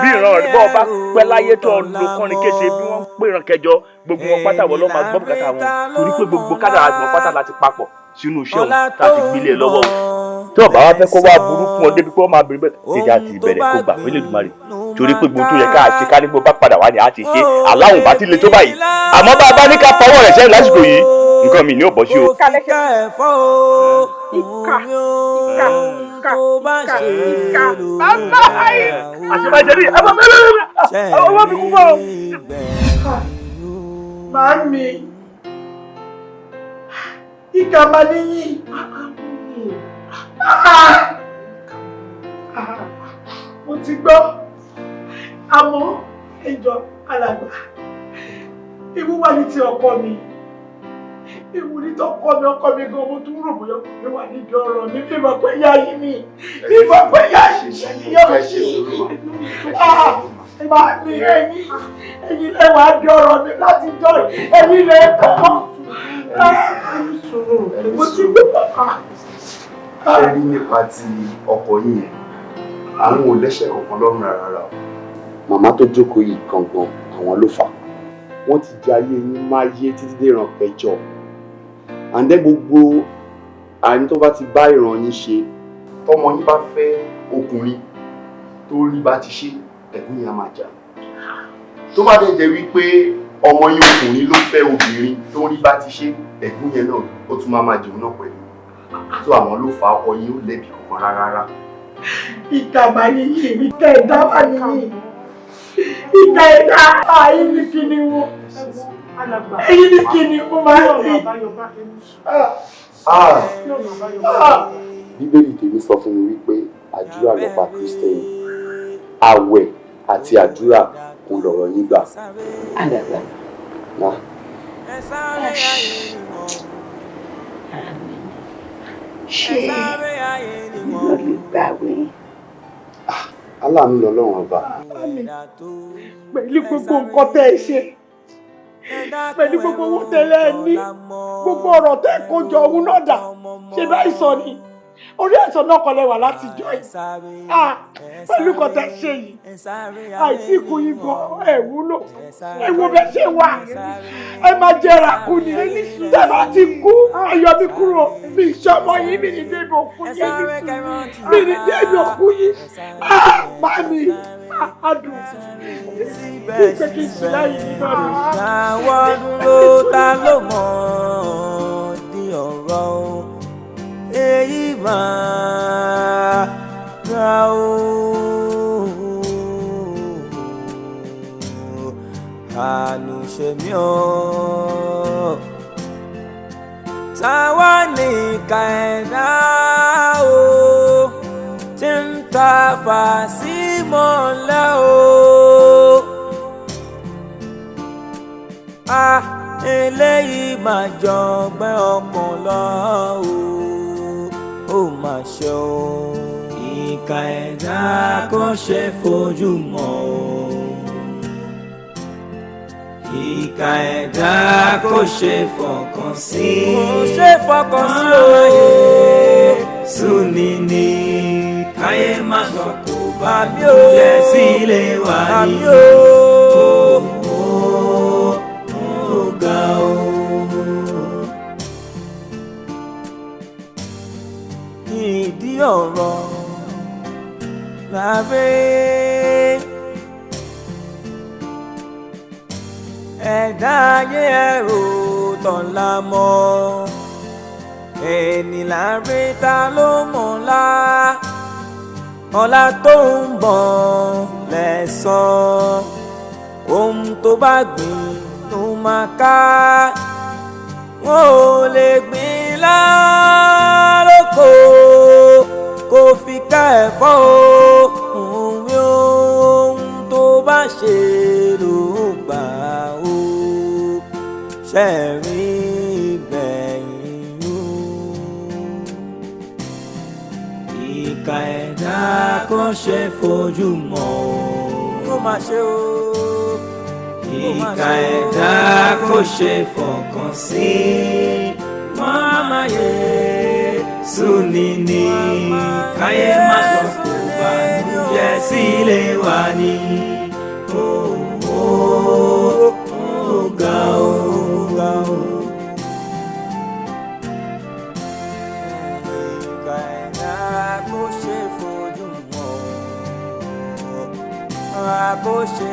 bí ìran rẹ bọ́ọ̀ bá pẹ́ láyé tó lo kọ́ni kése bí wọ́n pè ràn kẹjọ gbogbo wọn pátá wọn lọ́ máa gbọ́ bùkátà wọn torí pé gbogbo kádàrá wọn pátá láti papọ̀ sínú iṣẹ́ òun tá a ti gbélé ẹ lọ́wọ́ o tí ọba wa fẹ́ kó wá burú fún ọ débi pé wọ́n máa bẹ̀rẹ̀ bẹ́ẹ̀ tètè àti ìbẹ̀rẹ̀ kó gbà pélé Èdùmàrè torí pé gbogbo tó yẹ ká ṣe ká ní gbogbo bá padà wá ní a ti ṣe aláwọ̀ bá ti le tó báyìí àmọ́ bá a bá ní ká fọwọ́ rẹ̀ sẹ́yìn lásìkò yìí nǹkan mi ní ọ̀bọ̀ sí o. kò fi ká ẹ̀fọ́ o ohun tó bá ṣe ló gbà o àṣebàjẹ́ rí ẹ̀fọ́ bẹ́ẹ̀ ọwọ́ mi kú bọ̀. Màámi ìkà máa níyì. Mo ti gbọ́ àmọ́ ẹjọ́ alàgbà ewu wà ní ti ọkọ mi ewu ní tọkọ mi ọkọ mi gan mo tún rò bóyá mi wà níbi ọ̀rọ̀ mi bí mo pé yá yìí ni bí mo pé yá ṣiṣẹ́ ni yóò ṣe máa ní ẹ̀yin lẹ́wàá di ọ̀rọ̀ mi láti jọ ẹ̀yin lẹ́ kọ́ mo ti gbé ṣe rí nípa ti ọkọ yìí yẹn àwọn ò lẹ́sẹ̀ kankan lọ́rùn rárá o. Màmá tó jókòó yìí gangan àwọn ló fà. Wọ́n ti jẹ ayé yín máa yé títí dé ìran kẹjọ. Àǹdẹ́ gbogbo àní tó bá ti bá ìran yín ṣe tọmọ yín bá fẹ́ ọkùnrin tó rí bá ti ṣe ẹ̀gún yẹn á máa jà. Tó bá dẹ̀ jẹ́ wípé ọmọ yín ọkùnrin ló fẹ́ obìnrin tó rí bá ti ṣe ẹ̀gún yẹn náà ó tún máa jẹun náà pẹ̀lú. Tó àwọn ló fà ọkọ yín ó lẹ́bi kankan rárá. Ìkà máa níyì ìkà ẹ̀dá máa níyì ìkà ẹ̀dá ààyè ní kíni wọn èyí ní kíni wọn máa ń rí. Bíbélì tèmi sọ fún mi wípé àdúrà ló pa Kristẹni, àwẹ̀ àti àdúrà kò lọ̀rọ̀ yín gbà. Alàgbà. Ṣé mi lọ lè gbàwé? Aláàánú lọ́lọ́run ọba. Pẹ̀lú gbogbo nǹkan tẹ́ ẹ ṣe, pẹ̀lú gbogbo owó tẹ́lẹ̀ ẹ ní, gbogbo ọ̀rọ̀ tẹ́ ẹ kó jọ òun náà dà, ṣe bá ìsọ ni. Orí ẹ̀sọ́ náà kọ́ lẹ́wà láti jọ yìí. Pẹ̀lú nǹkan tẹ́ ẹ ṣe yìí, àìsí ikú yìí gan ẹ̀ wúlò. Ẹ wo bẹ́ẹ̀ ṣe wà, ẹ máa jẹrà kú ni. Tẹ́ bá ti kú, ayọ̀ mi kúrò. Mi ìṣọmọ yìí, mi ní débi òkú yìí, mi ní débi òkú yìí. Màmí, adùn. Ìpè kì í ṣe láyé nínú ọdún. Àwọn dúró ta ló mọ̀ di ọ̀rọ̀ o. Èyí máa ra o. Àánú ṣe mí o. Táwa ní ìkà ẹ̀dá o. Tí ń ta fà sí mọ́lẹ̀ o. Eléyìí máa jọgbẹ́ ọkàn lọ o. Ó mà ṣe o. Ìkà ẹ̀dá kò ṣe fojú mọ́ o. Ìkà ẹ̀dá kò ṣe fọkàn sí. Kò ṣe fọkàn sí o. Súnni ni káyé má sọ kó bá mi o. Jẹ́ sílé wa ni o. Ó ga o. Ìdí ọ̀rọ̀ lábẹ́ ẹ̀dá ayé ẹ̀rọ tọ̀la mọ́ ẹni láàrin ta ló mọ̀ ọ́lá ọlá tó ń bọ̀ lẹ́san ohun tó bá gbìn ló máa ká wọn ò lè gbìn láròkò kò fi ká ẹ̀fọ́ ohun tó bá ṣe ló gbà ó ṣẹ̀rí gbẹ̀yìn ó. Ìkà ẹ̀dá kò ṣe fojú mọ́ ó má ṣe ó. Ìkà ẹ̀dá kò ṣe fọkàn sí màmá yẹ súnni ní káyé má sọ kó bá jẹ́ sílé wa ní. Ó ga ó ga ó. Ìkà ẹ̀dá kò ṣe fojú mọ́ kò ṣe